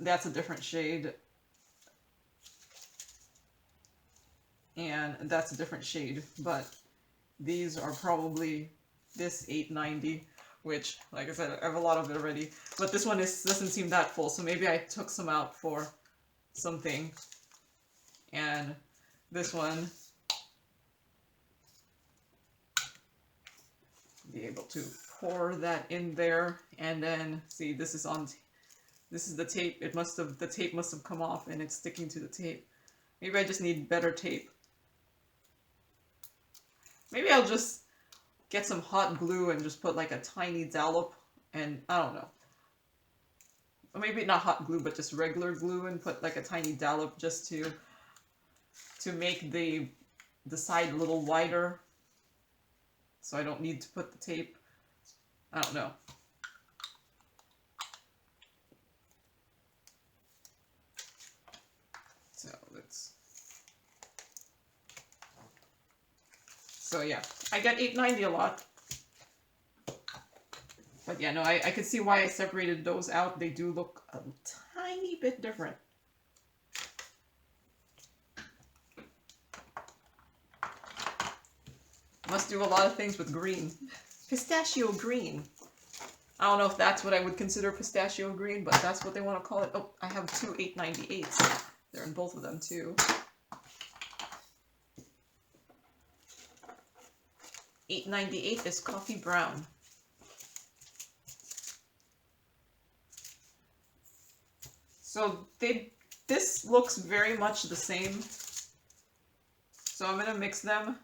That's a different shade. And that's a different shade. But these are probably this 890. Which, like I said, I have a lot of it already. But this one doesn't seem that full, so maybe I took some out for something. And this one, be able to pour that in there. And then, see, this is the tape. The tape must have come off and it's sticking to the tape. Maybe I just need better tape. Maybe I'll just get some hot glue and just put like a tiny dollop, and I don't know. Or maybe not hot glue, but just regular glue, and put like a tiny dollop just to make the side a little wider. So I don't need to put the tape. I don't know. So yeah, I get 890 a lot. But yeah, no, I could see why I separated those out. They do look a tiny bit different. Must do a lot of things with green. Pistachio green. I don't know if that's what I would consider pistachio green, but that's what they want to call it. Oh, I have two 898s. They're in both of them too. 898 is coffee brown. So this looks very much the same. So I'm gonna mix them.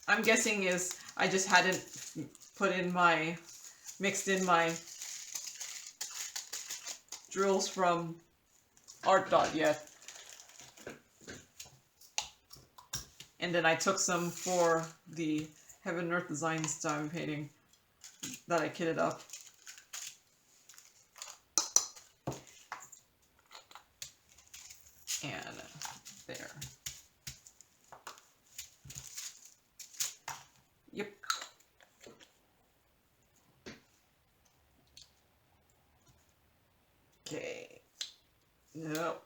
I'm guessing is I just hadn't mixed in my drills from Art Dot yet. And then I took some for the Heaven and Earth Designs diamond painting that I kitted up. And there. Yep. Okay. Nope.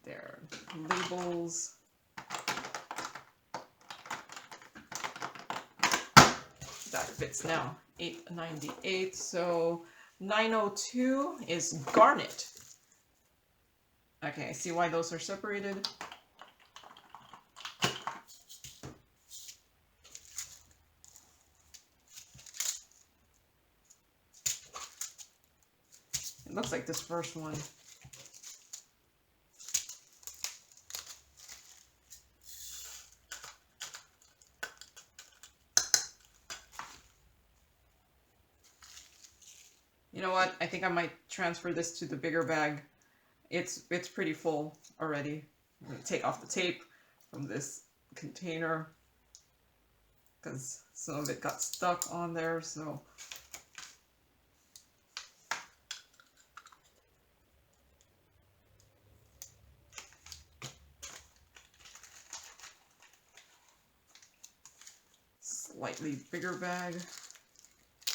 There. Labels. That fits now. 898. So 902 is Garnet. Okay, I see why those are separated. It looks like this first one. You know what? I think I might transfer this to the bigger bag. It's pretty full already. I'm gonna take off the tape from this container. because some of it got stuck on there, so. Slightly bigger bag,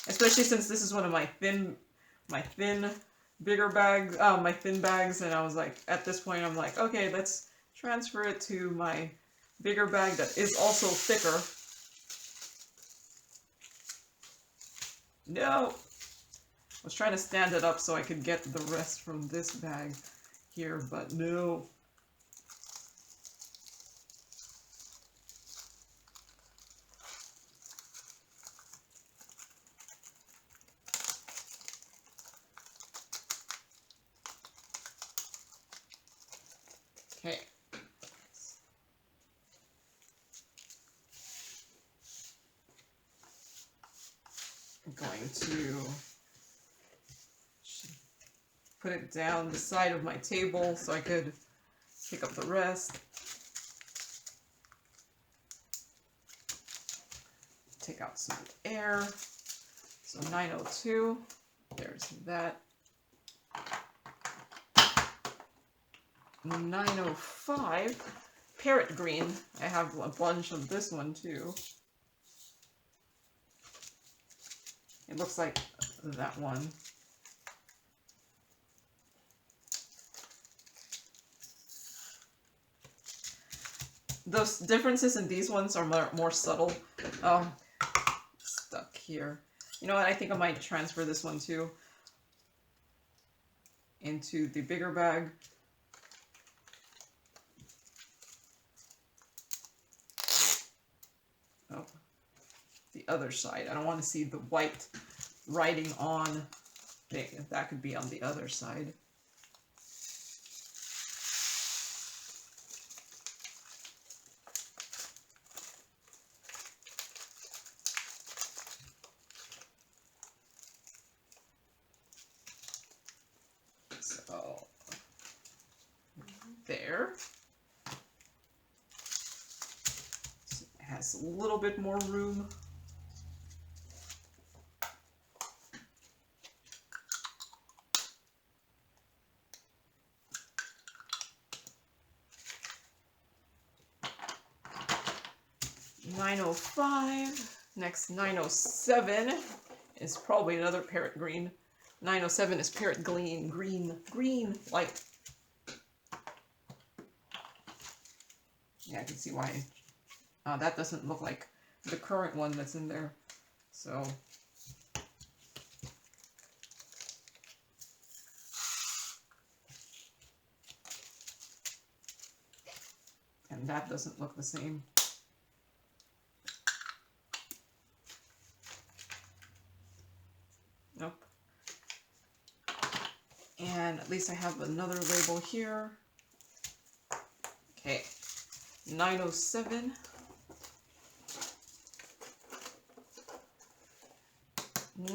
especially since this is one of my thin bigger bags, my thin bags, and I was like, at this point I'm like, okay, let's transfer it to my bigger bag that is also thicker. No! I was trying to stand it up so I could get the rest from this bag here, but no. Okay. I'm going to put it down the side of my table so I could pick up the rest. Take out some air. So 902, there's that. 905, parrot green. I have a bunch of this one too. It looks like that one. Those differences in these ones are more subtle. Stuck here. You know what? I think I might transfer this one too into the bigger bag. Oh, the other side. I don't want to see the white writing on thing. That could be on the other side. So, there. So it has a little bit more room. $9.05. Next, 907 is probably another parrot green. 907 is parrot green, light. Yeah, I can see why. That doesn't look like the current one that's in there. So. And that doesn't look the same. Nope. And at least I have another label here. Okay, 907.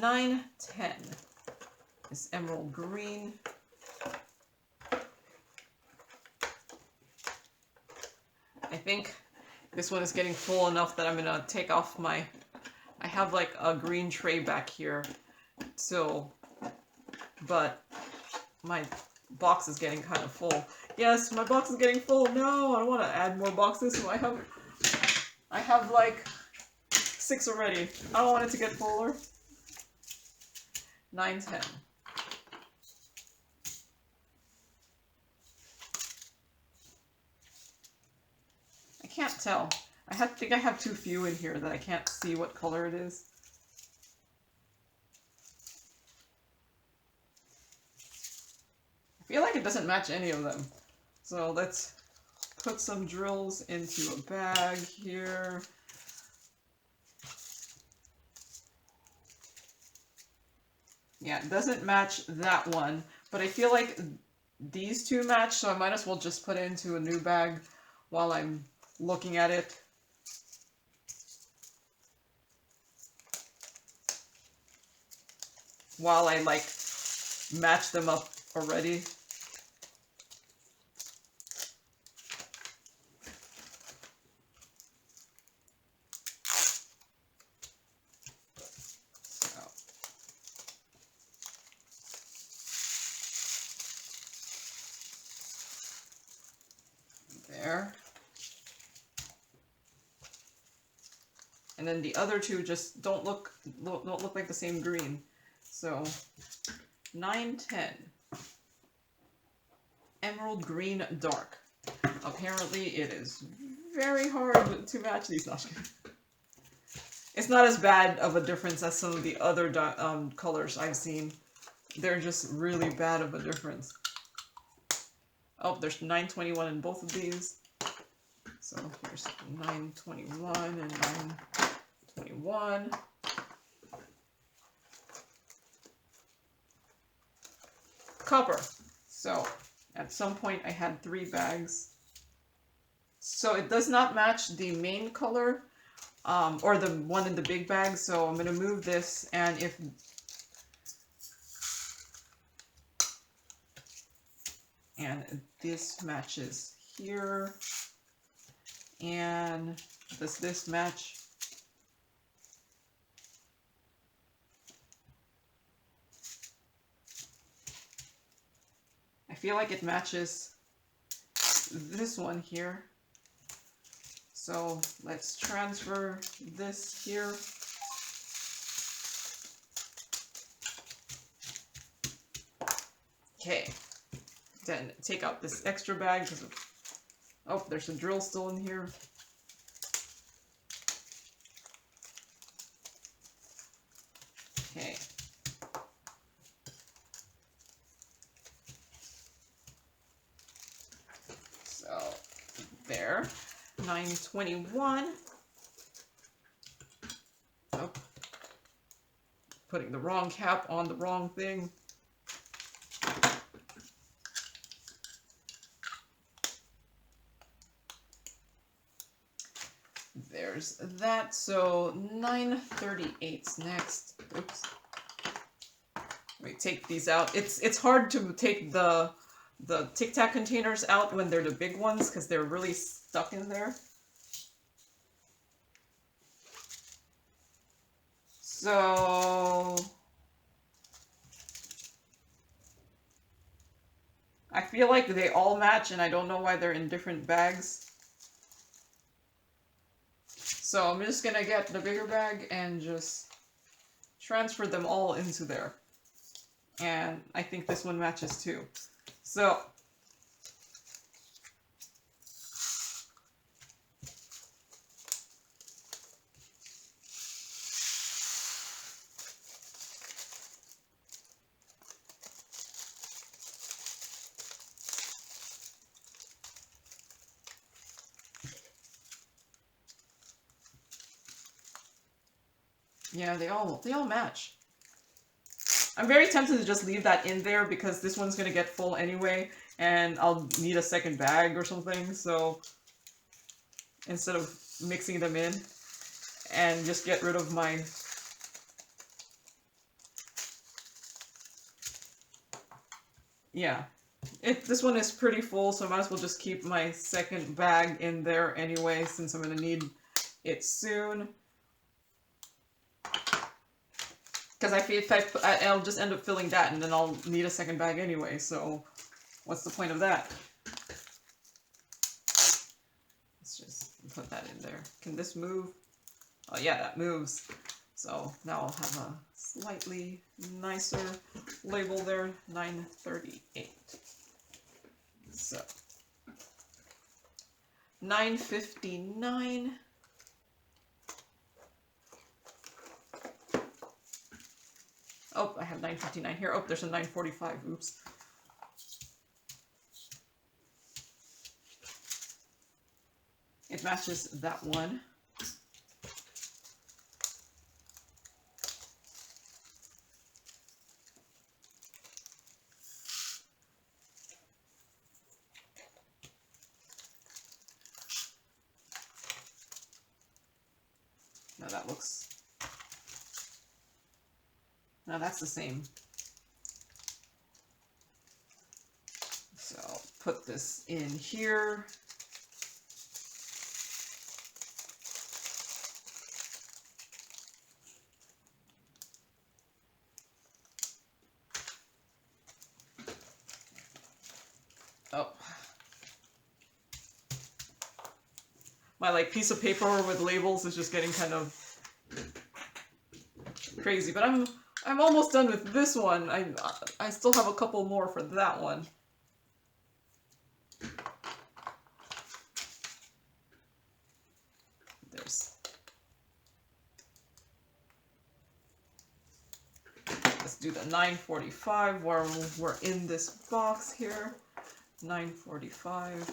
910 is emerald green. I think this one is getting full enough that I'm gonna take off my, I have like a green tray back here, so, but my box is getting kind of full. Yes, my box is getting full. No, I don't want to add more boxes, so I have like 6 already. I don't want it to get fuller. 910. I can't tell. I think I have too few in here that I can't see what color it is. I feel like it doesn't match any of them. So let's put some drills into a bag here. Yeah, it doesn't match that one, but I feel like these two match, so I might as well just put it into a new bag while I'm looking at it. While I like match them up already. And then the other two just don't look like the same green. So 9, 10. Emerald Green Dark. Apparently it is very hard to match these. It's not as bad of a difference as some of the other colors I've seen. They're just really bad of a difference. Oh, there's 921 in both of these. So here's 921 and 921. Copper. So at some point I had 3 bags. So it does not match the main color, or the one in the big bag. So I'm going to move this, and if this matches here, and does this match? I feel like it matches this one here. So let's transfer this here. Okay, then take out this extra bag because of, oh, there's a drill still in here. Okay. So there, 921. Oh, putting the wrong cap on the wrong thing. There's that. So 938's next. Oops. Let me take these out. It's hard to take the Tic Tac containers out when they're the big ones because they're really stuck in there. So I feel like they all match, and I don't know why they're in different bags. So I'm just gonna get the bigger bag and just transfer them all into there. And I think this one matches too. So yeah, they all match. I'm very tempted to just leave that in there because this one's gonna get full anyway, and I'll need a second bag or something, so instead of mixing them in, and just get rid of my... Yeah. This one is pretty full, so I might as well just keep my second bag in there anyway, since I'm gonna need it soon. Because I'll just end up filling that, and then I'll need a second bag anyway, so what's the point of that? Let's just put that in there. Can this move? Oh yeah, that moves. So now I'll have a slightly nicer label there, 938. So 959. Oh, I have 959 here. Oh, there's a 945. Oops. It matches that one. Now that looks... Now that's the same. So I'll put this in here. Oh. My piece of paper with labels is just getting kind of crazy, but I'm almost done with this one. I still have a couple more for that one. Let's do the 945 while we're in this box here. 945.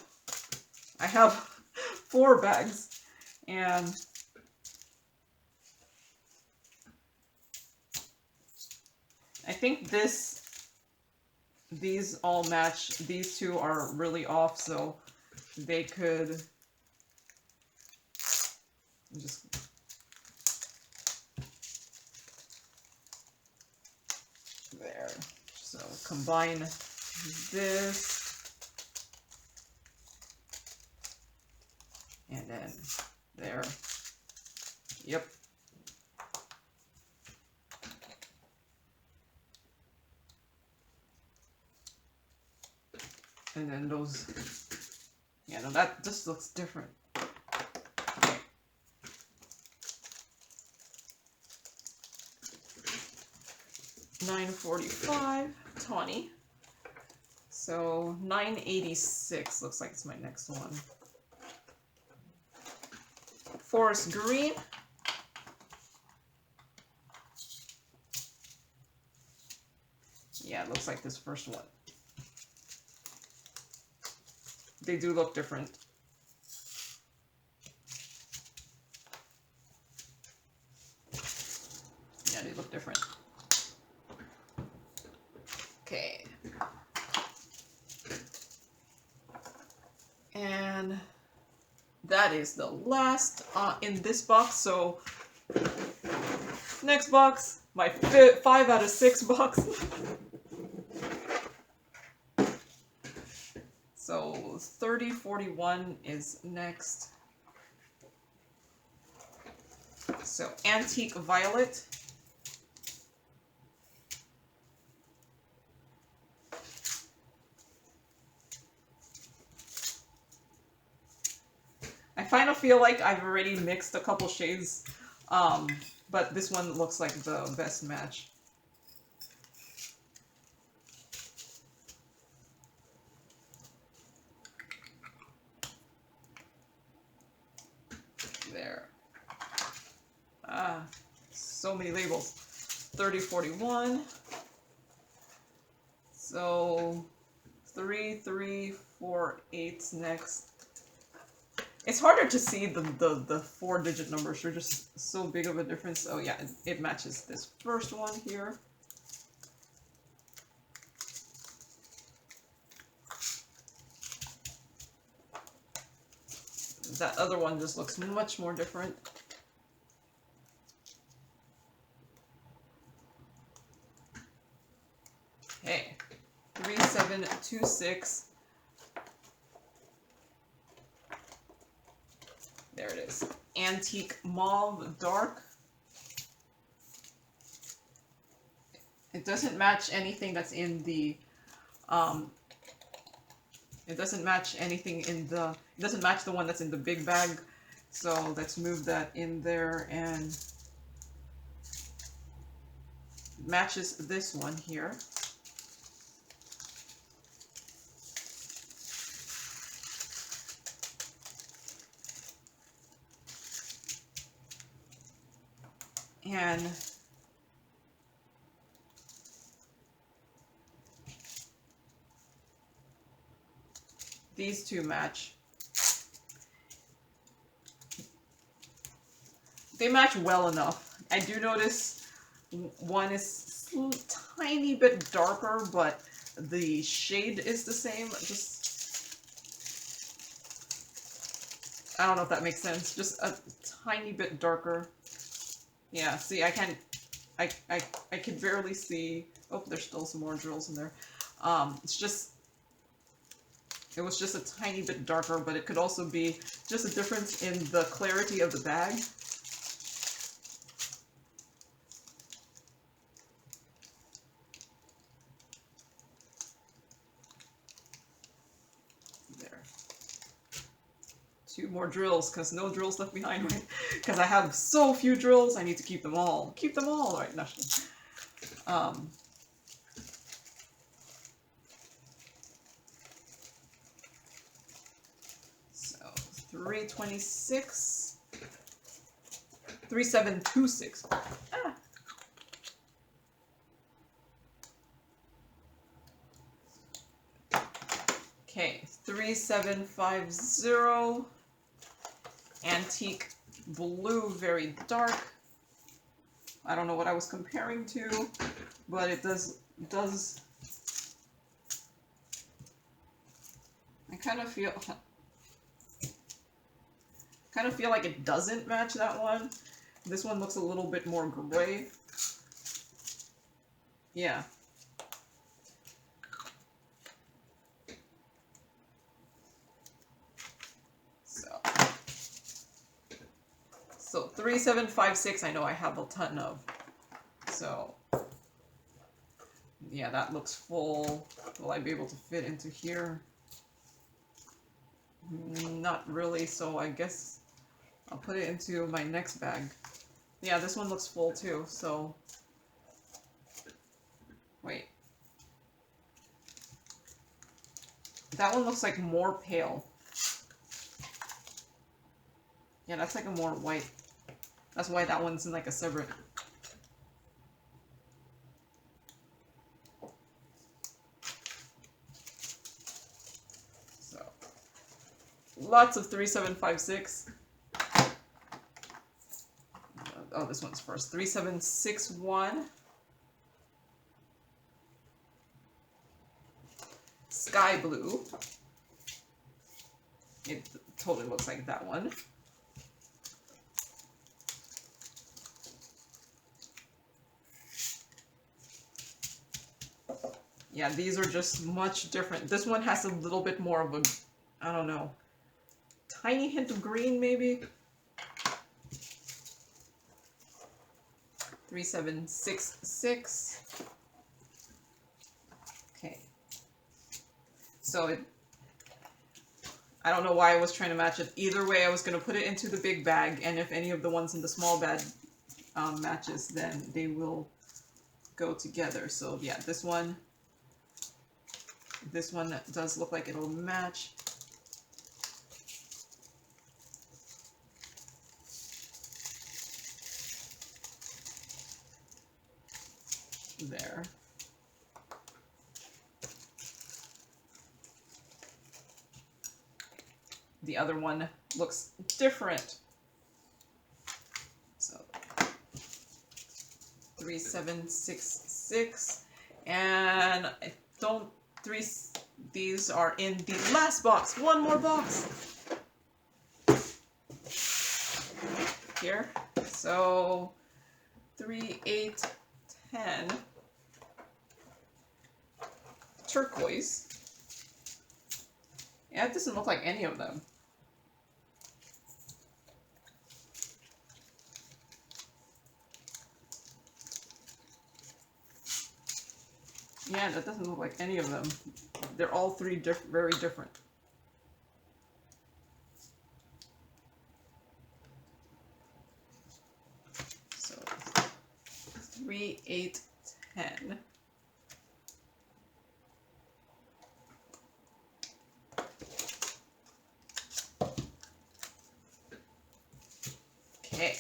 I have 4 bags, and I think these all match. These two are really off, so they could just there. So combine this and then there. Yep. And then those, yeah, no, that just looks different. $9.45, Tawny. So $9.86 looks like it's my next one. Forest Green. Yeah, it looks like this first one. They do look different. Yeah, they look different. Okay. And that is the last in this box. So next box, my 5 out of 6 box. So 3041 is next. So Antique Violet. I kind of feel like I've already mixed a couple shades, but this one looks like the best match. There. So many labels. 3041. So 3348 next. It's harder to see the 4-digit numbers. They're just so big of a difference. Oh yeah, it matches this first one here. That other one just looks much more different. Okay, 3726. There it is. Antique Mauve Dark. It doesn't match anything that's in the it doesn't match anything in the, it doesn't match the one that's in the big bag. So let's move that in there, and matches this one here. And these two match. They match well enough. I do notice one is a tiny bit darker, but the shade is the same. Just, I don't know if that makes sense. Just a tiny bit darker. Yeah, see, I can barely see. Oh, there's still some more drills in there. It's just, it was just a tiny bit darker, but it could also be just a difference in the clarity of the bag. There. 2 more drills, because no drills left behind, right? Because I have so few drills, I need to keep them all. Keep them all, right? No. So 326, 3726. Ah. Okay, 3750. Antique blue, very dark. I don't know what I was comparing to, but it does I kind of feel like it doesn't match that one. This one looks a little bit more gray. Yeah. So 3756 I know I have a ton of. So yeah, that looks full. Will I be able to fit into here? Not really, so I guess I'll put it into my next bag. Yeah, this one looks full too, so wait. That one looks like more pale. Yeah, that's like a more white. That's why that one's in like a separate. So, lots of 3756. Oh, this one's first. 3761. Sky blue. It totally looks like that one. Yeah, these are just much different. This one has a little bit more of a, I don't know, tiny hint of green maybe. 3766. Okay. So I don't know why I was trying to match it. Either way, I was going to put it into the big bag, and if any of the ones in the small bag matches, then they will go together. So yeah, this one does look like it'll match. There. The other one looks different. So 3766, and I don't these are in the last box. One more box here. So 3810 turquoise. Yeah, it doesn't look like any of them. Yeah, that doesn't look like any of them. They're all three very different. So 3810. Okay.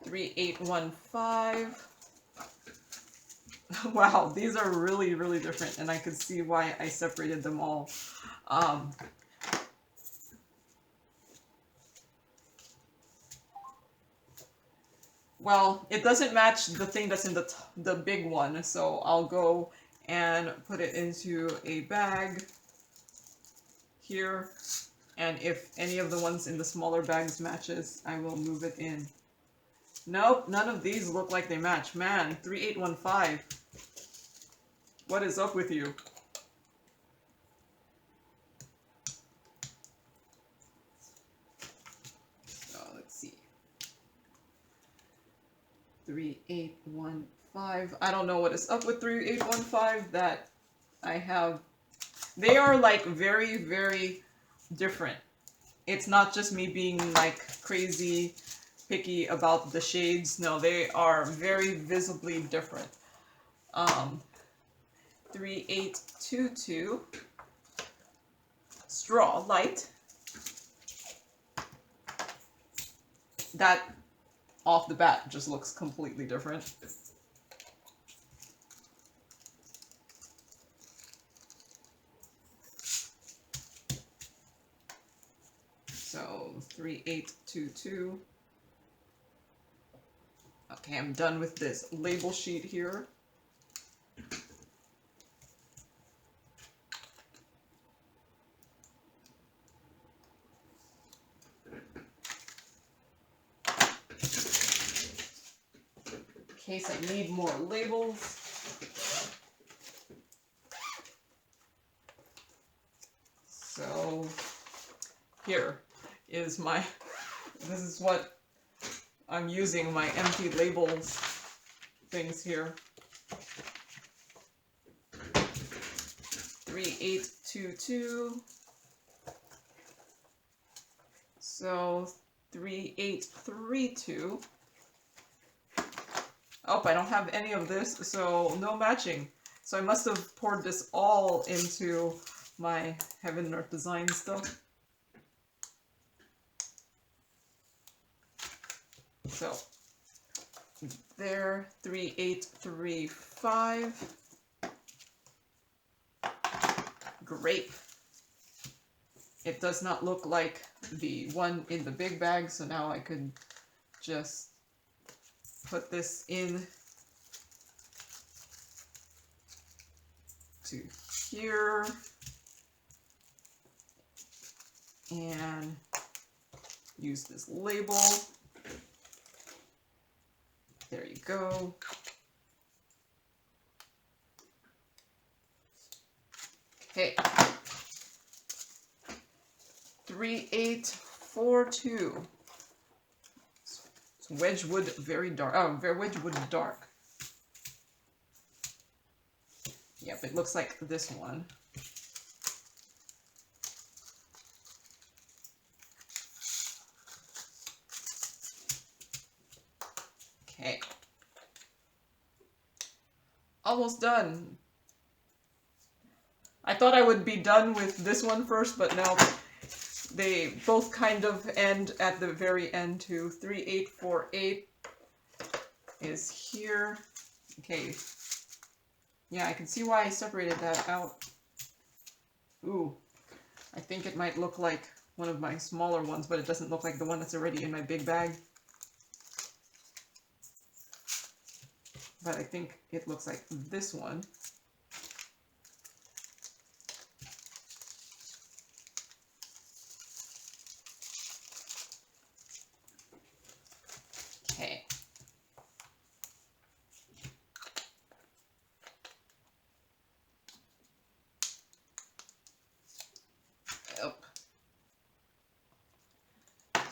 3815. Wow, these are really, really different, and I could see why I separated them all. Well, it doesn't match the thing that's in the big one, so I'll go and put it into a bag here, and if any of the ones in the smaller bags matches, I will move it in. Nope, none of these look like they match. Man, 3815. What is up with you? So let's see. 3815. I don't know what is up with 3815. That I have They are like very, very different. It's not just me being like crazy picky about the shades. No, they are very visibly different. 3822 Straw Light. That off the bat just looks completely different. So 3822. Okay, I'm done with this label sheet here. In case I need more labels. So here is my, this is what I'm using, my empty labels things here. 3822. So 3832. Oh, I don't have any of this, so no matching. So I must have poured this all into my Heaven and Earth design stuff. So there, 3835. Grape. It does not look like the one in the big bag, so now I could just put this in to here and use this label. There you go. Okay. 3842. It's Wedgwood very dark. Oh, Wedgwood dark. Yep, it looks like this one. Okay. Almost done. I thought I would be done with this one first, but no. They both kind of end at the very end too. 3848 is here. Okay. Yeah, I can see why I separated that out. Ooh. I think it might look like one of my smaller ones, but it doesn't look like the one that's already in my big bag. But I think it looks like this one. Okay. Yep.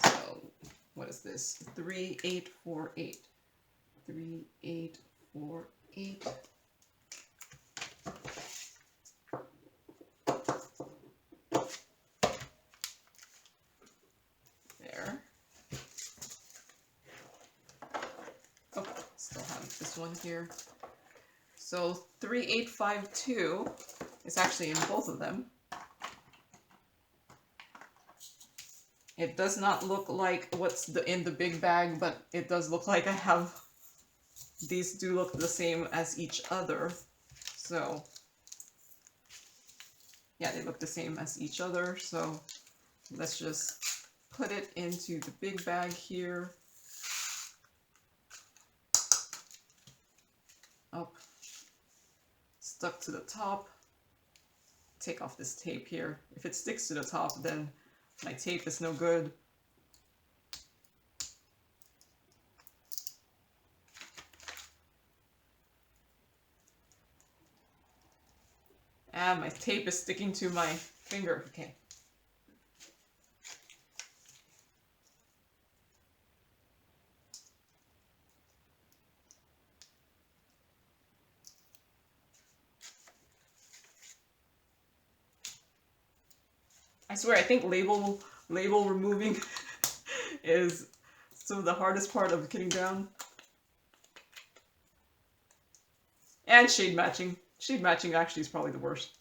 So, what is this? 3848. 3848. There. Oh, still have this one here. So 3852 is actually in both of them. It does not look like what's in the big bag, but it does look like I have, these do look the same as each other. So yeah, they look the same as each other. So let's just put it into the big bag here. Up, stuck to the top. Take off this tape here. If it sticks to the top, then my tape is no good. Ah, my tape is sticking to my finger. Okay. I swear, I think label removing is some of the hardest part of kitting down. And shade matching. Shade matching actually is probably the worst.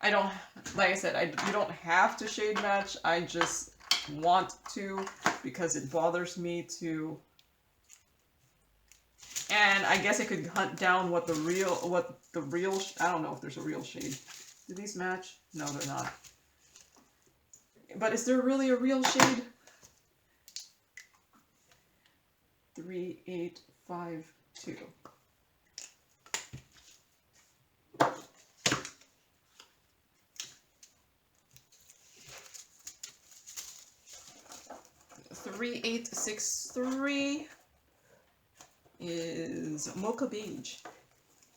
I don't, like I said, you don't have to shade match. I just want to because it bothers me to. And I guess I could hunt down what the real, I don't know if there's a real shade. Do these match? No, they're not. But is there really a real shade? 3852. $3863 is Mocha Beige.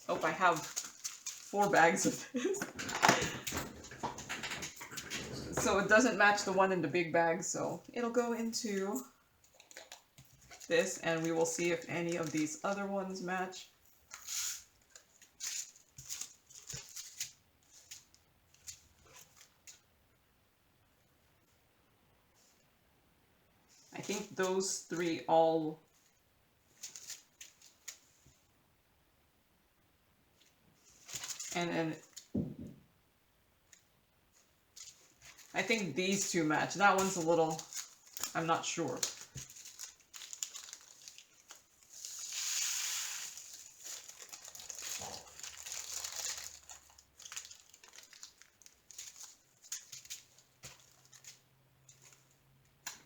Oh, I have 4 bags of this. So it doesn't match the one in the big bag, so it'll go into this, and we will see if any of these other ones match. I think those 3 all. And then I think these 2 match. That one's a little, I'm not sure.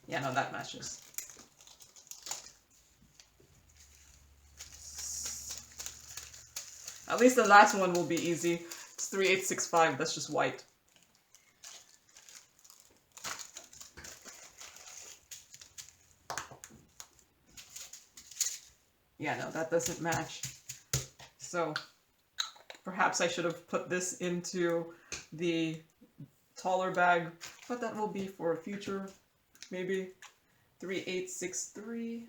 Yeah, no, that matches. At least the last one will be easy. It's 3865, that's just white. Yeah, no, that doesn't match. So perhaps I should have put this into the taller bag, but that will be for a future, maybe. 3863.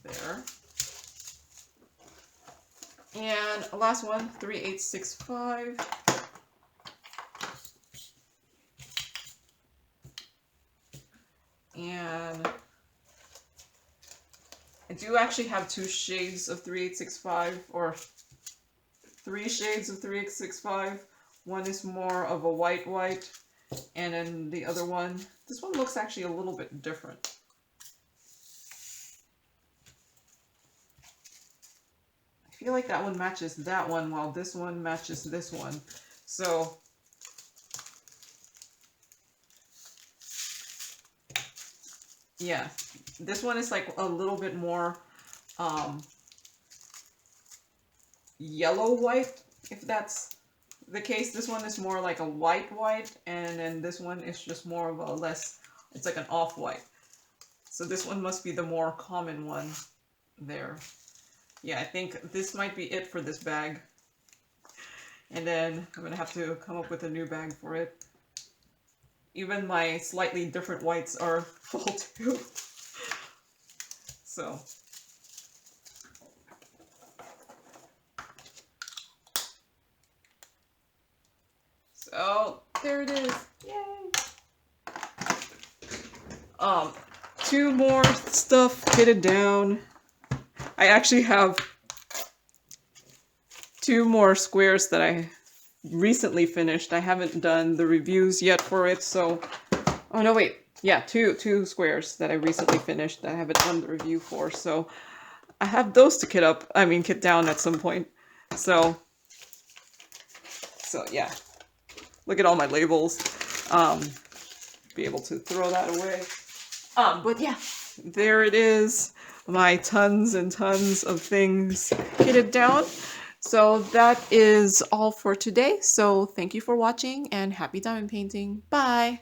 There. And last one, 3865. And I do actually have 2 shades of 3865, or 3 shades of 3865. One is more of a white, and then the other one, this one looks actually a little bit different. I feel like that one matches that one, while this one matches this one. So yeah, this one is like a little bit more yellow-white, if that's the case. This one is more like a white, and then this one is just more of a less, it's like an off-white. So this one must be the more common one there. Yeah, I think this might be it for this bag. And then I'm gonna have to come up with a new bag for it. Even my slightly different whites are full too. So. So there it is. Yay! 2 more stuff kitted down. I actually have 2 more squares that I recently finished. I haven't done the reviews yet for it, so... Oh, no, wait. Yeah, two squares that I recently finished that I haven't done the review for, so... I have those to kit down at some point. So yeah. Look at all my labels. Be able to throw that away. But yeah, there it is. My tons and tons of things kitted down. So that is all for today. So thank you for watching and happy diamond painting. Bye!